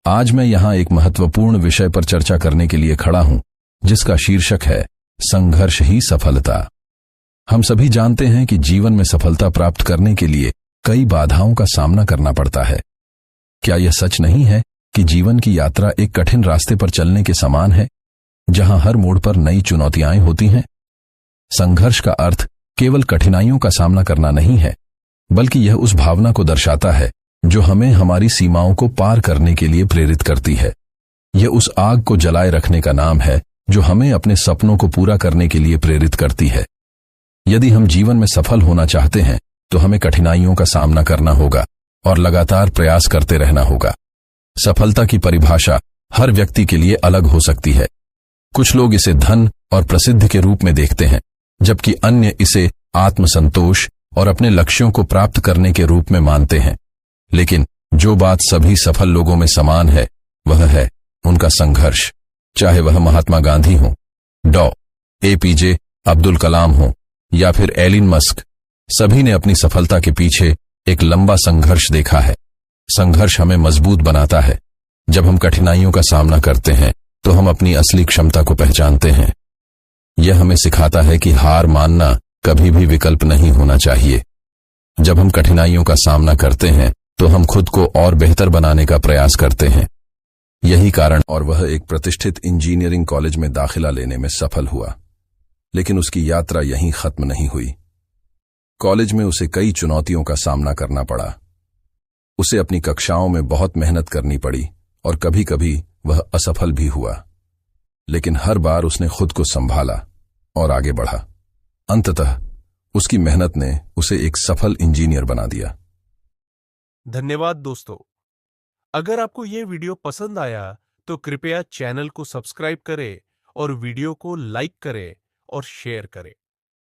आज मैं यहां एक महत्वपूर्ण विषय पर चर्चा करने के लिए खड़ा हूं, जिसका शीर्षक है संघर्ष ही सफलता। हम सभी जानते हैं कि जीवन में सफलता प्राप्त करने के लिए कई बाधाओं का सामना करना पड़ता है। क्या यह सच नहीं है कि जीवन की यात्रा एक कठिन रास्ते पर चलने के समान है, जहां हर मोड़ पर नई चुनौतियां होती हैं? संघर्ष का अर्थ केवल कठिनाइयों का सामना करना नहीं है, बल्कि यह उस भावना को दर्शाता है जो हमें हमारी सीमाओं को पार करने के लिए प्रेरित करती है। यह उस आग को जलाए रखने का नाम है जो हमें अपने सपनों को पूरा करने के लिए प्रेरित करती है। यदि हम जीवन में सफल होना चाहते हैं तो हमें कठिनाइयों का सामना करना होगा और लगातार प्रयास करते रहना होगा। सफलता की परिभाषा हर व्यक्ति के लिए अलग हो सकती है। कुछ लोग इसे धन और प्रसिद्धि के रूप में देखते हैं, जबकि अन्य इसे आत्मसंतोष और अपने लक्ष्यों को प्राप्त करने के रूप में मानते हैं। लेकिन जो बात सभी सफल लोगों में समान है वह है उनका संघर्ष। चाहे वह महात्मा गांधी हो, डॉ. APJ अब्दुल कलाम हो या फिर एलिन मस्क, सभी ने अपनी सफलता के पीछे एक लंबा संघर्ष देखा है। संघर्ष हमें मजबूत बनाता है। जब हम कठिनाइयों का सामना करते हैं तो हम अपनी असली क्षमता को पहचानते हैं। यह हमें सिखाता है कि हार मानना कभी भी विकल्प नहीं होना चाहिए। जब हम कठिनाइयों का सामना करते हैं तो हम खुद को और बेहतर बनाने का प्रयास करते हैं। यही कारण और वह एक प्रतिष्ठित इंजीनियरिंग कॉलेज में दाखिला लेने में सफल हुआ। लेकिन उसकी यात्रा यहीं खत्म नहीं हुई। कॉलेज में उसे कई चुनौतियों का सामना करना पड़ा। उसे अपनी कक्षाओं में बहुत मेहनत करनी पड़ी और कभी कभी वह असफल भी हुआ। लेकिन हर बार उसने खुद को संभाला और आगे बढ़ा। अंततः उसकी मेहनत ने उसे एक सफल इंजीनियर बना दिया। धन्यवाद दोस्तों। अगर आपको यह वीडियो पसंद आया तो कृपया चैनल को सब्सक्राइब करें और वीडियो को लाइक करें और शेयर करें।